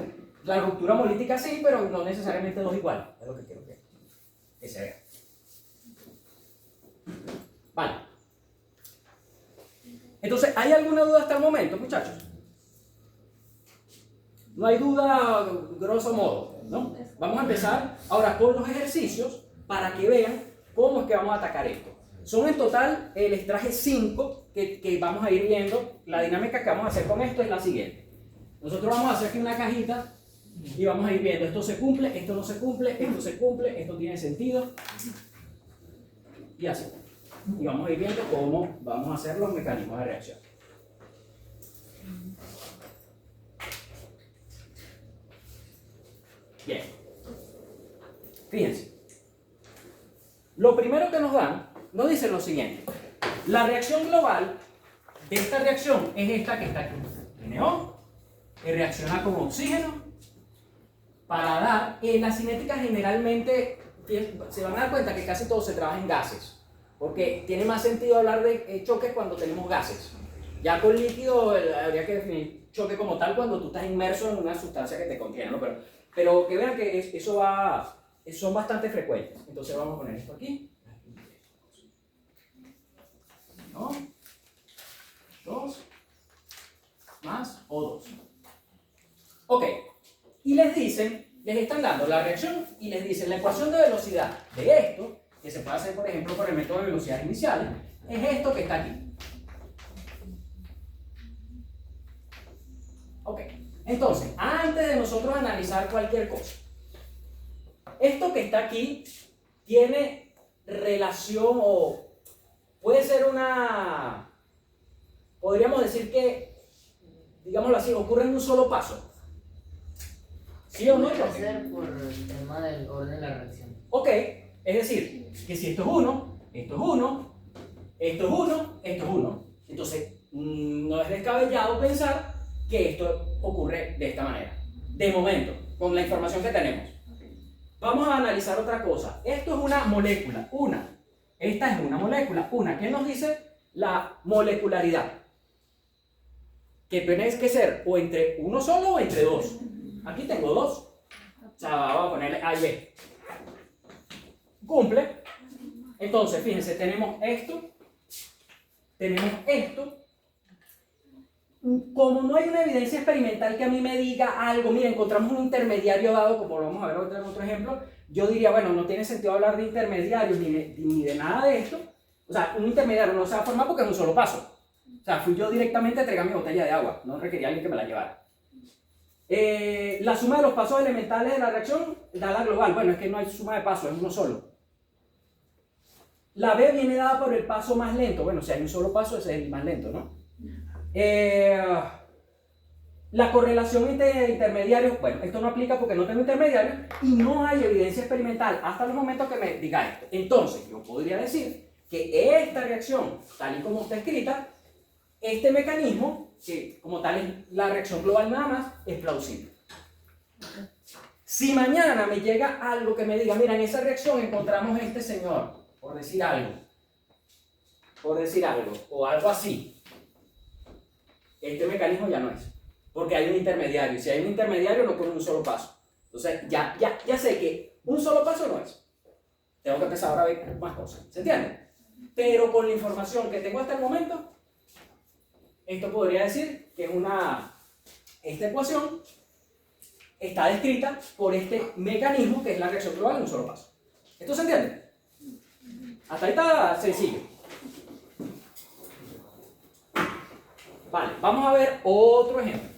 la ruptura homolítica sí, pero no necesariamente dos iguales. Es lo que quiero que se vea. Vale. Entonces, ¿hay alguna duda hasta el momento, muchachos? No hay duda, grosso modo, ¿no? Vamos a empezar ahora con los ejercicios para que vean cómo es que vamos a atacar esto. Son en total, les traje 5 que vamos a ir viendo. La dinámica que vamos a hacer con esto es la siguiente. Nosotros vamos a hacer aquí una cajita y vamos a ir viendo esto se cumple, esto no se cumple, esto se cumple, esto tiene sentido y así. Y vamos a ir viendo cómo vamos a hacer los mecanismos de reacción. Bien. Fíjense. Lo primero que nos dan, nos dicen lo siguiente. La reacción global de esta reacción es esta que está aquí. NO, que reacciona con oxígeno para dar, en la cinética generalmente, se van a dar cuenta que casi todo se trabaja en gases. Porque tiene más sentido hablar de choques cuando tenemos gases. Ya con líquido habría que definir choque como tal cuando tú estás inmerso en una sustancia que te contiene, ¿no? Pero que vean que son bastante frecuentes. Entonces vamos a poner esto aquí. ¿No? 2 más O2. Ok. Y les están dando la reacción y les dicen la ecuación de velocidad de esto, que se puede hacer, por ejemplo, por el método de velocidades iniciales, es esto que está aquí. Ok. Entonces, antes de nosotros analizar cualquier cosa, esto que está aquí tiene relación o puede ser podríamos decir que, digámoslo así, ocurre en un solo paso. ¿Sí o no? Puede ser por el tema del orden de la reacción. Ok, es decir, que si esto es 1, esto es 1, esto es 1, esto es 1. Entonces, no es descabellado pensar que esto ocurre de esta manera. De momento, con la información que tenemos. Vamos a analizar otra cosa. Esto es una molécula, una. Esta es una molécula, una. ¿Qué nos dice la molecularidad? Que tiene que ser o entre uno solo o entre dos. Aquí tengo 2. O sea, vamos a ponerle A y B. Cumple. Entonces, fíjense, tenemos esto. Como no hay una evidencia experimental que a mí me diga algo, mira, encontramos un intermediario dado, como lo vamos a ver ahorita en otro ejemplo, yo diría, bueno, no tiene sentido hablar de intermediarios ni de nada de esto. O sea, un intermediario no se va a formar porque es un solo paso. O sea, fui yo directamente a entregar mi botella de agua, no requería alguien que me la llevara. La suma de los pasos elementales de la reacción da la global. Bueno, es que no hay suma de pasos, es uno solo. La B viene dada por el paso más lento. Bueno, si hay un solo paso, ese es el más lento, ¿no? La correlación entre intermediarios, bueno, esto no aplica porque no tengo intermediarios y no hay evidencia experimental hasta el momento que me diga esto. Entonces, yo podría decir que esta reacción, tal y como está escrita, este mecanismo, que como tal es la reacción global nada más, es plausible. Si mañana me llega algo que me diga, mira, en esa reacción encontramos este señor, por decir algo, o algo así, este mecanismo ya no es. porque hay un intermediario. Y si hay un intermediario, no pone un solo paso. Entonces, ya sé que un solo paso no es. Tengo que empezar ahora a ver más cosas. ¿Se entiende? Pero con la información que tengo hasta el momento, esto podría decir que esta ecuación está descrita por este mecanismo que es la reacción global en un solo paso. ¿Esto se entiende? Hasta ahí está sencillo. Vale, vamos a ver otro ejemplo.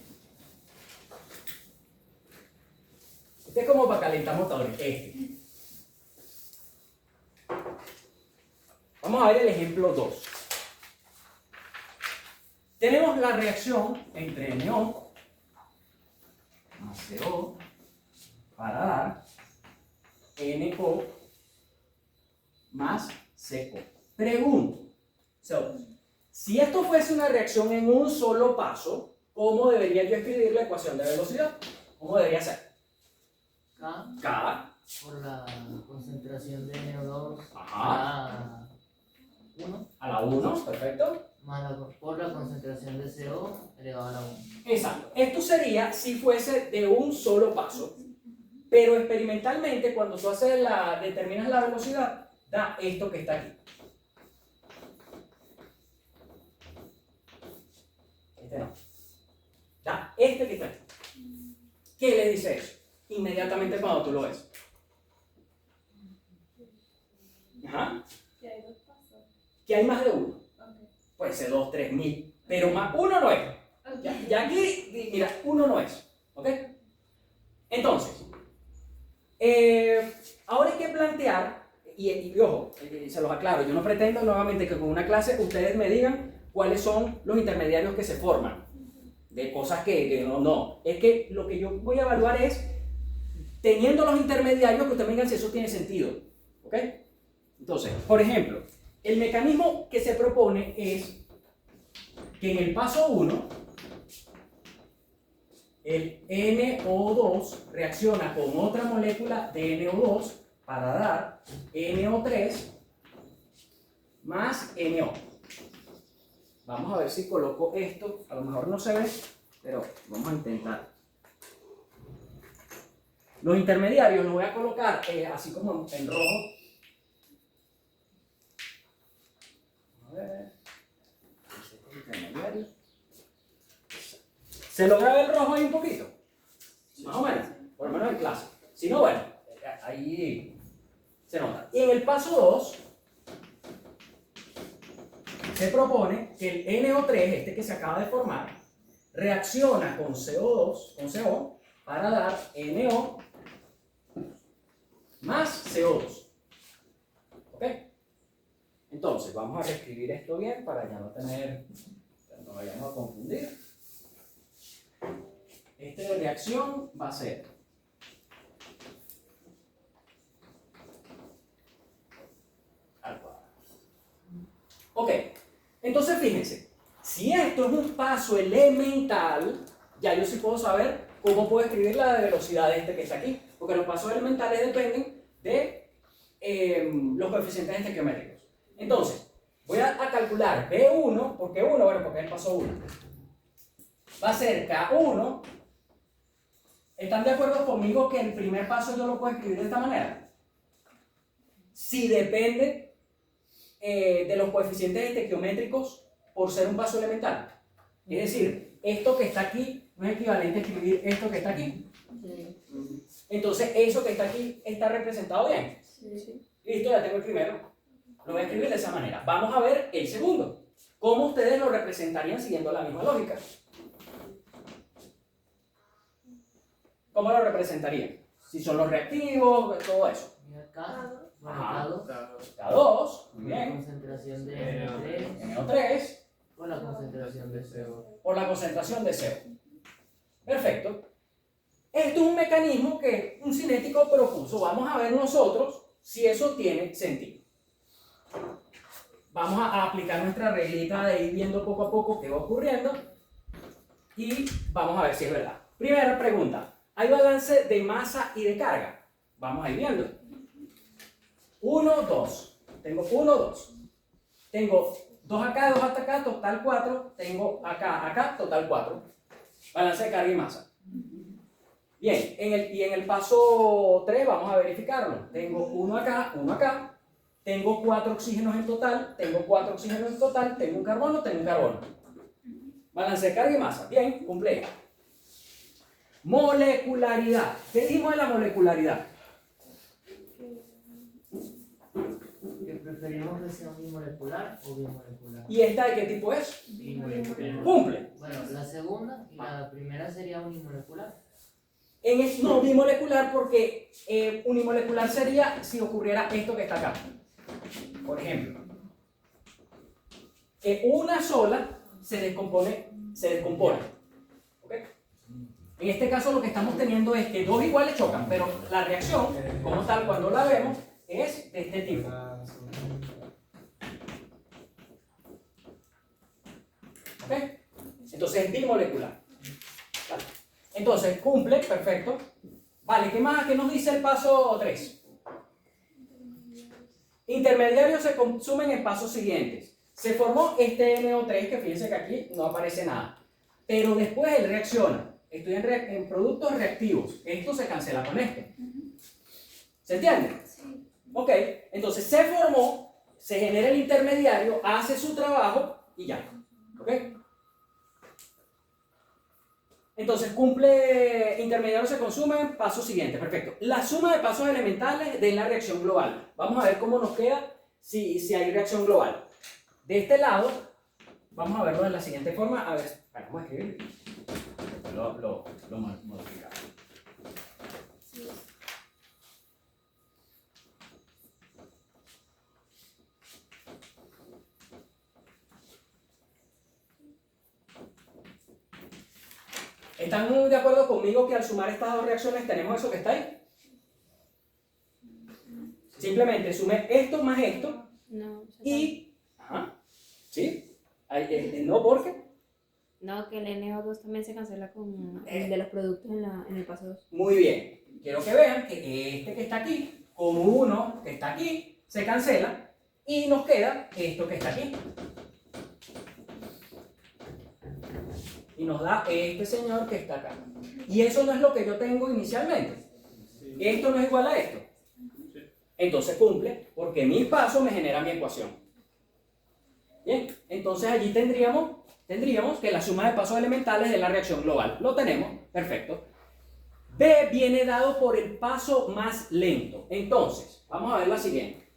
Este es como para calentar motores. Vamos a ver el ejemplo 2. Tenemos la reacción entre NO más CO para dar NO más CO. Pregunto, si esto fuese una reacción en un solo paso, ¿cómo debería yo escribir la ecuación de velocidad? ¿Cómo debería ser? K por la concentración de NO2 Ajá. a la 1 a la 1, perfecto. más por la concentración de CO elevado a la 1. Exacto. Esto sería si fuese de un solo paso. Pero experimentalmente, cuando tú determinas la velocidad, da esto que está aquí. Este no. Da este que está aquí. ¿Qué le dice eso? Inmediatamente cuando tú lo ves. Ajá. Que hay dos pasos. Que hay más de uno. Ok. Puede ser 2, 3 mil. Pero más uno no es. Ok. Ya aquí, mira, uno no es. ¿Ok? Entonces, ahora hay que plantear, y ojo, se los aclaro, yo no pretendo nuevamente que con una clase ustedes me digan cuáles son los intermediarios que se forman. De cosas que no. Es que lo que yo voy a evaluar es, teniendo los intermediarios, que ustedes me digan si eso tiene sentido. ¿Ok? Entonces, por ejemplo, el mecanismo que se propone es que en el paso 1, el NO2 reacciona con otra molécula de NO2 para dar NO3 más NO. Vamos a ver si coloco esto, a lo mejor no se ve, pero vamos a intentar. Los intermediarios los voy a colocar así como en rojo. A ver. Intermediario. ¿Se logra ver el rojo ahí un poquito? Más o menos, por lo menos en clase. Si no, bueno, ahí se nota. Y en el paso 2 se propone que el NO3, este que se acaba de formar, reacciona con CO2, con CO, para dar NO más CO2. ¿Ok? Entonces, vamos a reescribir esto bien para ya no vayamos a confundir. Esta reacción va a ser al cuadrado. Ok, entonces fíjense, si esto es un paso elemental, ya yo sí puedo saber cómo puedo escribir la velocidad de este que está aquí, porque los pasos elementales dependen de los coeficientes estequiométricos. Entonces, voy a calcular B1, ¿por qué 1? Bueno, porque es el paso 1. Va a ser K1. ¿Están de acuerdo conmigo que el primer paso yo lo puedo escribir de esta manera? Si depende de los coeficientes estequiométricos por ser un paso elemental. Es decir, esto que está aquí no es equivalente a escribir esto que está aquí. Sí. Entonces, eso que está aquí está representado bien. Sí. Listo, ya tengo el primero. Lo voy a escribir de esa manera. Vamos a ver el segundo. ¿Cómo ustedes lo representarían siguiendo la misma lógica? ¿Cómo lo representarían? Si son los reactivos, todo eso. Y acá, Ajá. conectado K2, muy la bien. concentración de NO3 NO3 con la concentración de CO. por la concentración de CO. Perfecto. Esto es un mecanismo que un cinético propuso. Vamos a ver nosotros si eso tiene sentido. Vamos a aplicar nuestra reglita de ir viendo poco a poco qué va ocurriendo y vamos a ver si es verdad. Primera pregunta. ¿Hay balance de masa y de carga? Vamos a ir viendo. 1, 2. Tengo 1, 2. Tengo 2 acá, 2 hasta acá, total 4. Tengo acá, total 4. Balance de carga y masa. Bien, y en el paso 3 vamos a verificarlo. Tengo uno acá, tengo 4 oxígenos en total, tengo un carbono, Balance de carga y masa. Bien, cumple. Molecularidad. ¿Qué dijimos de la molecularidad? Que preferimos que sea unimolecular o bimolecular. ¿Y esta de qué tipo es? Bimolecular. Cumple. Bueno, la segunda y la primera sería unimolecular. No, bimolecular porque unimolecular sería si ocurriera esto que está acá. Por ejemplo, que una sola se descompone. ¿Ok? En este caso lo que estamos teniendo es que dos iguales chocan, pero la reacción, como tal, cuando la vemos, es de este tipo. ¿Ok? Entonces es bimolecular. Vale. Entonces cumple, perfecto. Vale, ¿qué más? ¿Qué nos dice el paso 3? Intermediarios se consumen en pasos siguientes. Se formó este NO3, que fíjense que aquí no aparece nada. Pero después él reacciona. Estoy en productos reactivos. Esto se cancela con esto. ¿Se entiende? Sí. Ok, entonces se formó, se genera el intermediario, hace su trabajo y ya. ¿Ok? Entonces cumple, intermediario se consume, paso siguiente, perfecto. La suma de pasos elementales de la reacción global. Vamos a ver cómo nos queda si hay reacción global. De este lado, vamos a verlo de la siguiente forma. A ver, vamos a escribir. Lo modificamos. Sí. ¿Están muy de acuerdo conmigo que al sumar estas dos reacciones tenemos eso que está ahí? Simplemente sumé esto más esto No, y... Ajá, ¿sí? No, porque... no, que el NO2 también se cancela con el de los productos en el paso 2. Muy bien. Quiero que vean que este que está aquí, con uno que está aquí, se cancela y nos queda esto que está aquí. Y nos da este señor que está acá. Y eso no es lo que yo tengo inicialmente. Esto no es igual a esto. Entonces cumple, porque mi paso me genera mi ecuación. Bien, entonces allí tendríamos que la suma de pasos elementales de la reacción global. Lo tenemos, perfecto. B viene dado por el paso más lento. Entonces, vamos a ver la siguiente.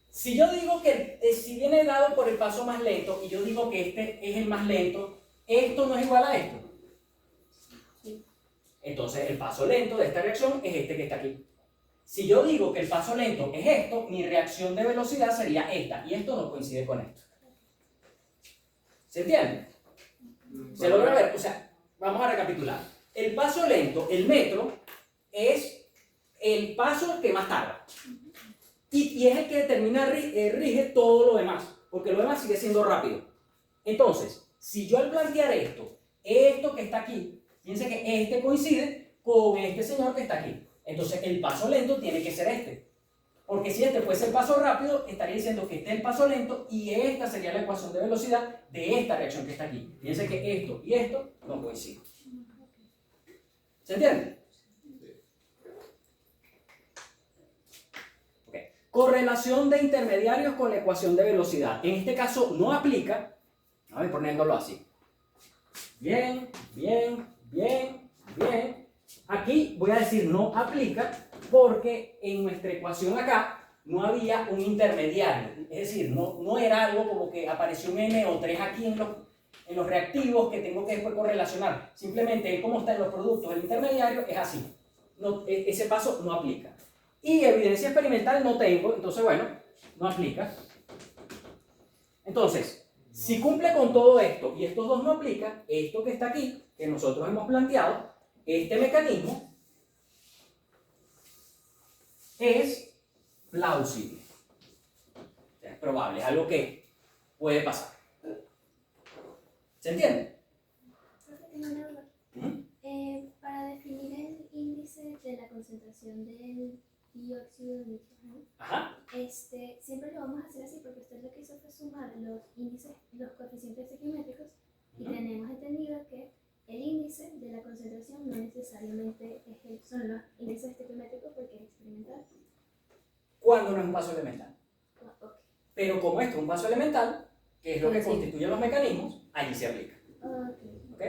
Si yo digo que si viene dado por el paso más lento y yo digo que este es el más lento, esto no es igual a esto. Entonces el paso lento de esta reacción es este que está aquí. Si yo digo que el paso lento es esto, mi reacción de velocidad sería esta, y esto no coincide con esto. ¿Se entiende? ¿Se logra ver? O sea, vamos a recapitular. El paso lento, el metro, es el paso que más tarda. Y es el que determina, rige todo lo demás, porque lo demás sigue siendo rápido. Entonces, si yo al plantear esto que está aquí, fíjense que este coincide con este señor que está aquí. Entonces, el paso lento tiene que ser este. Porque si este fuese el paso rápido, estaría diciendo que este es el paso lento y esta sería la ecuación de velocidad de esta reacción que está aquí. Fíjense que esto y esto no coinciden. ¿Se entiende? Okay. Correlación de intermediarios con la ecuación de velocidad. En este caso no aplica. Vamos a ir poniéndolo así. Bien, bien, bien, bien. Aquí voy a decir no aplica porque en nuestra ecuación acá no había un intermediario. Es decir, no era algo como que apareció un NO3 aquí en los reactivos que tengo que después correlacionar. Simplemente cómo está en los productos el intermediario es así. No, ese paso no aplica. Y evidencia experimental no tengo, entonces bueno, no aplica. Entonces, si cumple con todo esto y estos dos no aplican, esto que está aquí, que nosotros hemos planteado, este mecanismo es plausible. Es probable, es algo que puede pasar. ¿Se entiende? Tengo una duda. Para definir el índice de la concentración del dióxido de nitrógeno, Ajá. siempre lo vamos a hacer así porque usted lo que hizo fue sumar los índices, los coeficientes estequiométricos y tenemos entendido que el índice de la concentración no necesariamente son los índices estequiométricos porque es experimental. Cuando no es un paso elemental. Ok. Pero como esto es un paso elemental, que es lo que Sí. constituye los mecanismos, allí se aplica. Ok. ¿Ok?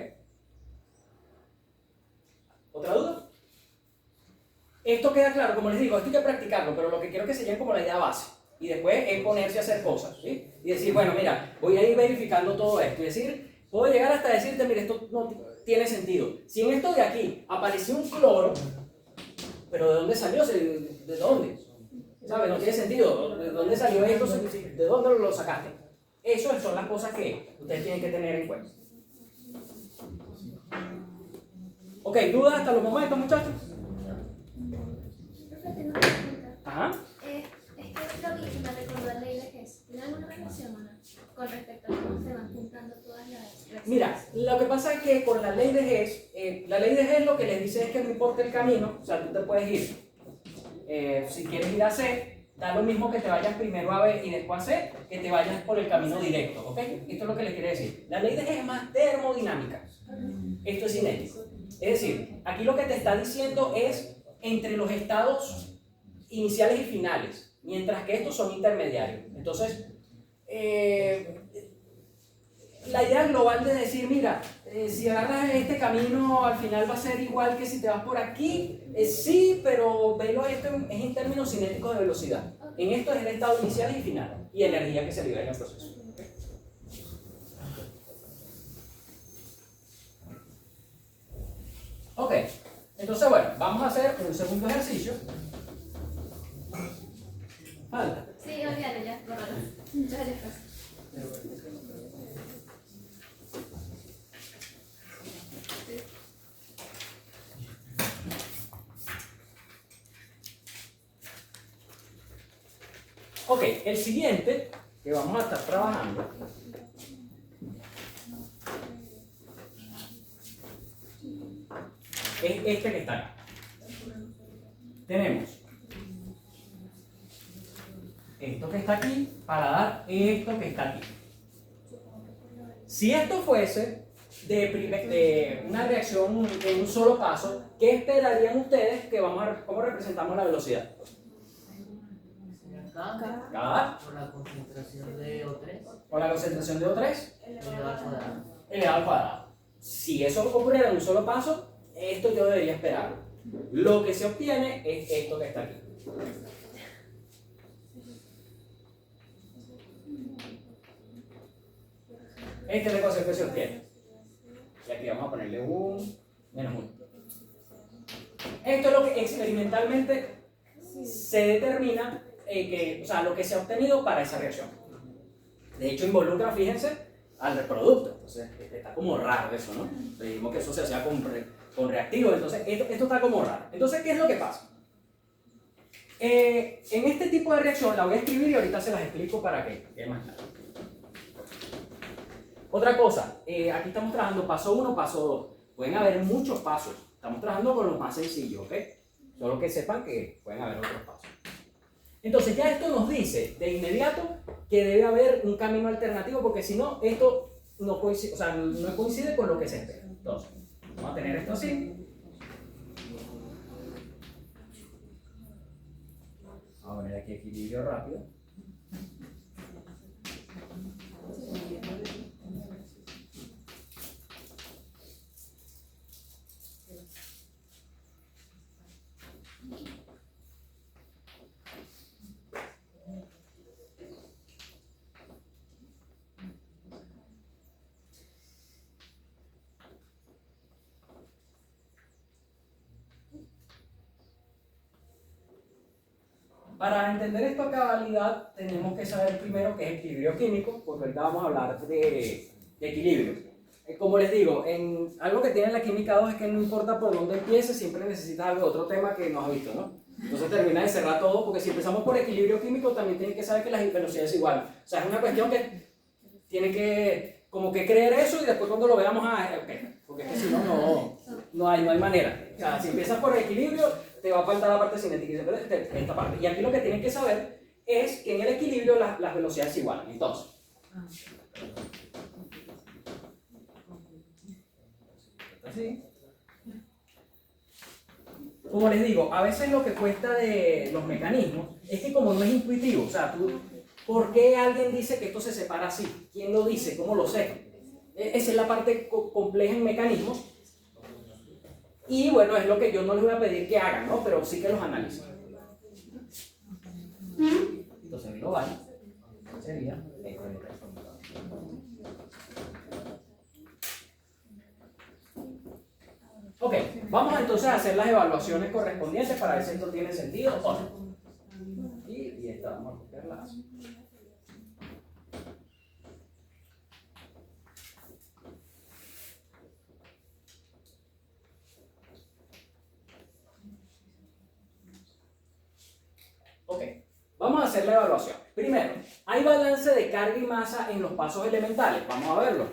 ¿Otra duda? Esto queda claro, como les digo, esto hay que practicarlo, pero lo que quiero que se lleven como la idea base. Y después es ponerse a hacer cosas, ¿sí? Y decir, bueno, mira, voy a ir verificando todo esto. Y decir, puedo llegar hasta decirte, mira, esto no tiene sentido. Si en esto de aquí apareció un cloro, pero ¿de dónde salió? ¿De dónde? ¿Sabes? No tiene sentido. ¿De dónde salió esto? ¿De dónde lo sacaste? Esas son las cosas que ustedes tienen que tener en cuenta. Ok, ¿dudas hasta los momentos, muchachos? Profe, tengo una pregunta. Ajá. Es que lo vi y me recordó la ley de Hess. ¿Tiene alguna relación o no? Con respecto a cómo se van juntando todas las reacciones. Mira, lo que pasa es que con la ley de Hess, la ley de Hess lo que les dice es que no importa el camino, o sea, tú te puedes ir. Si quieres ir a C, da lo mismo que te vayas primero a B y después a C, que te vayas por el camino directo, ¿ok? Esto es lo que les quiere decir. La ley de Hess es más termodinámica. Esto es cinético. Es decir, aquí lo que te está diciendo es entre los estados iniciales y finales, mientras que estos son intermediarios. Entonces, la idea global de decir, mira, si agarras este camino al final va a ser igual que si te vas por aquí, sí, pero velo, esto es en términos cinéticos de velocidad. En esto es el estado inicial y final, y energía que se libera en el proceso. Ok, entonces bueno, vamos a hacer un segundo ejercicio. Falta. Sí, olvídalo ya, bórralo. Ya después. Ok, el siguiente que vamos a estar trabajando es este que está acá. Tenemos esto que está aquí para dar esto que está aquí. Si esto fuese de una reacción en un solo paso, ¿qué esperarían ustedes que vamos a cómo representamos la velocidad? Acá, Cada por la concentración de O3 con la concentración de O3 elevado al cuadrado. elevado al cuadrado. Si eso ocurriera en un solo paso, esto yo debería esperarlo. Lo que se obtiene es esto que está aquí. Esta es la cosa que se obtiene. Y aquí vamos a ponerle un menos 1. Esto es lo que experimentalmente se determina, o sea, lo que se ha obtenido para esa reacción. De hecho, involucra, fíjense, al producto. Entonces, está como raro eso, ¿no? Dijimos que eso se hacía con reactivos, entonces esto está como raro. Entonces, ¿qué es lo que pasa? En este tipo de reacción la voy a escribir y ahorita se las explico para que quede más claro. Otra cosa, aquí estamos trabajando paso 1, paso 2. Pueden haber muchos pasos. Estamos trabajando con los más sencillos, ¿ok? Solo que sepan que pueden haber otros pasos. Entonces ya esto nos dice de inmediato que debe haber un camino alternativo porque si no, esto no coincide, o sea, no coincide con lo que se espera. Entonces, vamos a tener esto así. Vamos a poner aquí equilibrio rápido. Para entender esto a cabalidad, tenemos que saber primero qué es equilibrio químico, porque ahorita vamos a hablar de equilibrio. Como les digo, algo que tiene la química 2 es que no importa por dónde empiece, siempre necesitas algo, otro tema que no has visto, ¿no? Entonces termina de cerrar todo, porque si empezamos por equilibrio químico, también tienes que saber que las velocidades es igual. O sea, es una cuestión que tiene que, como que creer eso y después cuando lo veamos, okay, porque es que si no, no hay manera. O sea, si empiezas por equilibrio, te va a faltar la parte cinética y esta parte. Y aquí lo que tienen que saber es que en el equilibrio las velocidades se igualan. Entonces, así. Como les digo, a veces lo que cuesta de los mecanismos es que como no es intuitivo, o sea, ¿por qué alguien dice que esto se separa así? ¿Quién lo dice? ¿Cómo lo sé? Esa es la parte compleja en mecanismos. Y bueno, es lo que yo no les voy a pedir que hagan, ¿no? Pero sí que los analicen. Entonces, global sería esto. Ok, vamos entonces a hacer las evaluaciones correspondientes para ver si esto tiene sentido o no. Y esta vamos a copiarla. Ok, vamos a hacer la evaluación. Primero, hay balance de carga y masa en los pasos elementales. Vamos a verlo.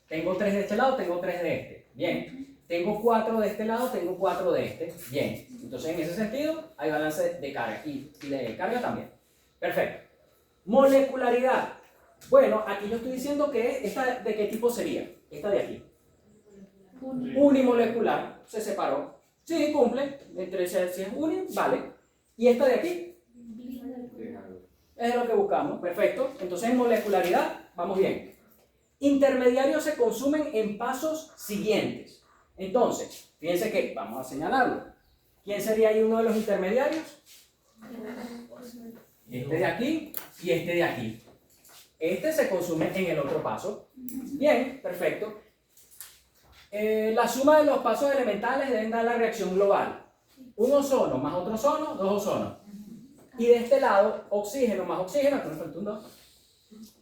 Tengo 3 de este lado, tengo 3 de este. Bien. Tengo 4 de este lado, tengo 4 de este. Bien. Entonces, en ese sentido, hay balance de carga y de carga también. Perfecto. Molecularidad. Bueno, aquí yo estoy diciendo que esta, ¿de qué tipo sería? Esta de aquí. Unimolecular. Se separó. Sí, cumple. Entre si es uni, vale. ¿Y esta de aquí? Es lo que buscamos. Perfecto. Entonces, en molecularidad, vamos bien. Intermediarios se consumen en pasos siguientes. Entonces, fíjense que vamos a señalarlo. ¿Quién sería ahí uno de los intermediarios? Este de aquí y este de aquí. Este se consume en el otro paso. Bien, perfecto. La suma de los pasos elementales deben dar la reacción global. Un ozono más otro ozono, 2 ozonos. Y de este lado, oxígeno más oxígeno, aquí me falta un 2.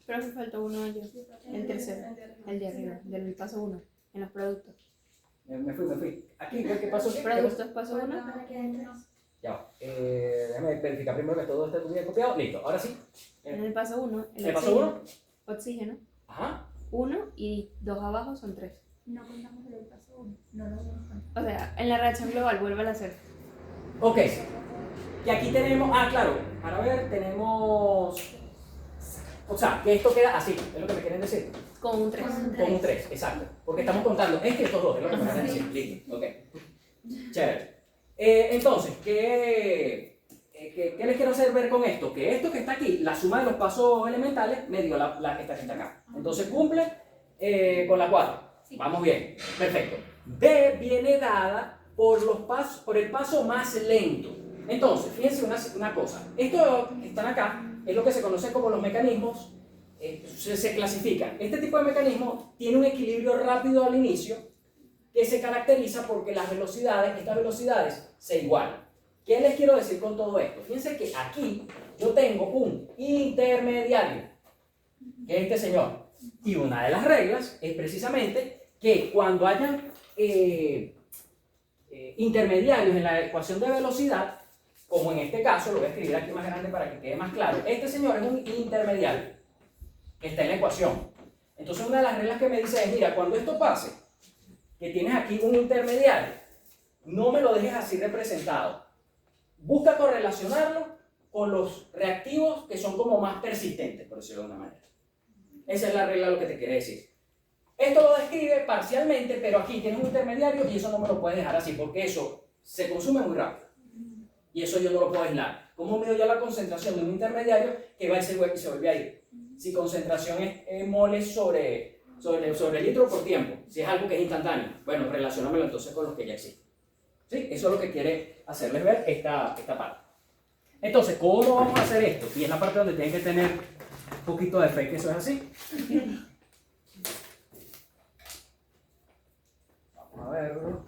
Pero me faltó uno allí, el tercero, el de arriba, del paso 1, en los productos. Me fui. Aquí, ¿qué pasó aquí? Productos paso 1. Ya va. Déjame verificar primero que todo esté bien copiado. Listo, ahora sí. En el paso 1, ¿El paso 1? oxígeno, Ajá. 1 y 2 abajo son 3. No contamos el paso 1. No lo vemos. O sea, en la reacción global, vuelve a hacer. Ok. Y aquí tenemos, claro, para ver, tenemos, o sea, que esto queda así, es lo que me quieren decir. Con un 3. Con un 3, exacto. Porque estamos contando estos dos, es lo que me quieren decir. Listo, ok. Chévere. Entonces, ¿qué les quiero hacer ver con esto? Que esto que está aquí, la suma de los pasos elementales, me dio esta que está acá. Entonces cumple con la 4. Vamos bien, perfecto. D viene dada por el paso más lento. Entonces, fíjense una cosa. Esto que están acá es lo que se conoce como los mecanismos. Se clasifican. Este tipo de mecanismo tiene un equilibrio rápido al inicio que se caracteriza porque estas velocidades se igualan. ¿Qué les quiero decir con todo esto? Fíjense que aquí yo tengo un intermediario, que es este señor. Y una de las reglas es precisamente que cuando hayan intermediarios en la ecuación de velocidad, como en este caso, lo voy a escribir aquí más grande para que quede más claro, este señor es un intermediario que está en la ecuación. Entonces una de las reglas que me dice es, mira, cuando esto pase, que tienes aquí un intermediario, no me lo dejes así representado. Busca correlacionarlo con los reactivos que son como más persistentes, por decirlo de una manera. Esa es la regla de lo que te quiere decir. Esto lo describe parcialmente, pero aquí tienes un intermediario y eso no me lo puedes dejar así, porque eso se consume muy rápido. Y eso yo no lo puedo aislar. ¿Cómo mido yo la concentración de un intermediario que va y se vuelve a ir? Si concentración es moles sobre litro por tiempo, si es algo que es instantáneo, bueno, relacionámelo entonces con los que ya existen. ¿Sí? Eso es lo que quiere hacerles ver esta parte. Entonces, ¿cómo vamos a hacer esto? Y es la parte donde tienen que tener un poquito de fe que eso es así. Vamos a verlo.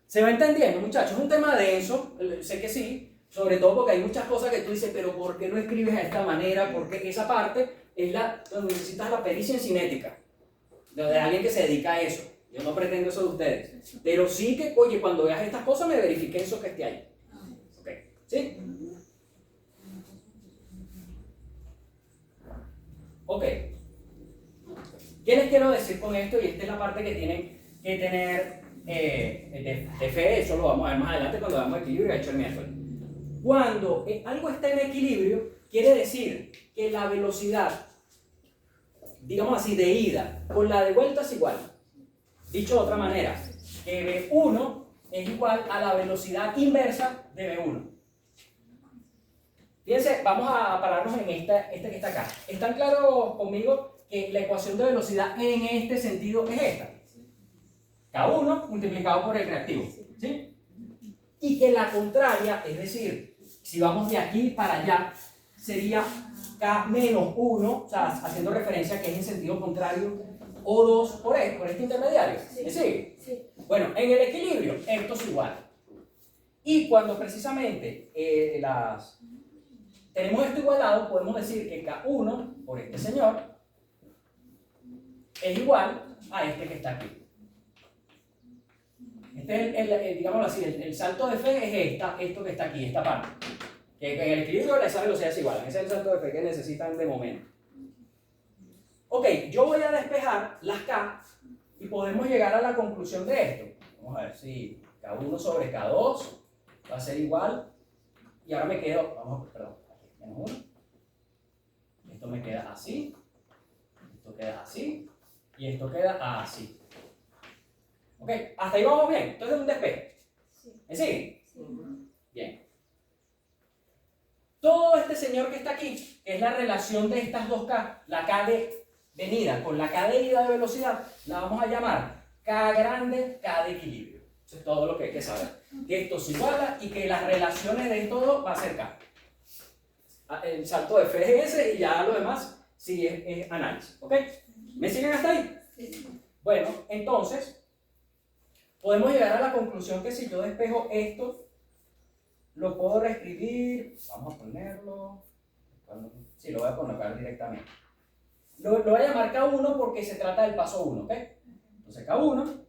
¿Se va entendiendo, muchachos? Es un tema denso, sé que sí, sobre todo porque hay muchas cosas que tú dices, pero ¿por qué no escribes de esta manera? Porque esa parte es donde necesitas la pericia en cinética, de alguien que se dedica a eso. Yo no pretendo eso de ustedes, pero sí que, oye, cuando veas estas cosas me verifique eso que esté ahí. ¿Ok? ¿Sí? Ok. ¿Qué les quiero decir con esto? Y esta es la parte que tienen que tener de fe, eso lo vamos a ver más adelante cuando veamos equilibrio, hecho el miércoles. Cuando algo está en equilibrio, quiere decir que la velocidad digamos así, de ida, con la de vuelta es igual. Dicho de otra manera, que V1 es igual a la velocidad inversa de V1. Fíjense, vamos a pararnos en este que está acá. ¿Están claros conmigo que la ecuación de velocidad en este sentido es esta? K1 multiplicado por el reactivo. ¿Sí? Y que la contraria, es decir, si vamos de aquí para allá, sería K menos 1, o sea, haciendo referencia a que es en sentido contrario, O2 por este intermediario. ¿Me sigue? Sí. Bueno, en el equilibrio, esto es igual. Y cuando precisamente tenemos esto igualado, podemos decir que K1 por este señor es igual a este que está aquí. Este es digámoslo así, el salto de fe es esto que está aquí, esta parte. Que en el equilibrio esa velocidad es igual, ese es el salto de fe que necesitan de momento. Ok, yo voy a despejar las K y podemos llegar a la conclusión de esto. Vamos a ver si K1 sobre K2 va a ser igual. Y ahora me quedo, perdón, aquí, menos 1. Esto me queda así, esto queda así, y esto queda así. Ok, hasta ahí vamos bien, entonces es un despeje. ¿Me sigue? Sí. Bien. Todo este señor que está aquí, que es la relación de estas dos K, la K de venida con la K de ida de velocidad, la vamos a llamar K grande, K de equilibrio. Eso es todo lo que hay que saber. Que esto se iguala y que las relaciones de todo va a ser K. El salto de fe es ese y ya lo demás sí es análisis. ¿Ok? ¿Me siguen hasta ahí? Sí. Bueno, entonces podemos llegar a la conclusión que si yo despejo esto, lo puedo reescribir. Vamos a ponerlo. Sí, lo voy a colocar directamente. Lo voy a llamar K1 porque se trata del paso 1, ¿ok? Entonces K1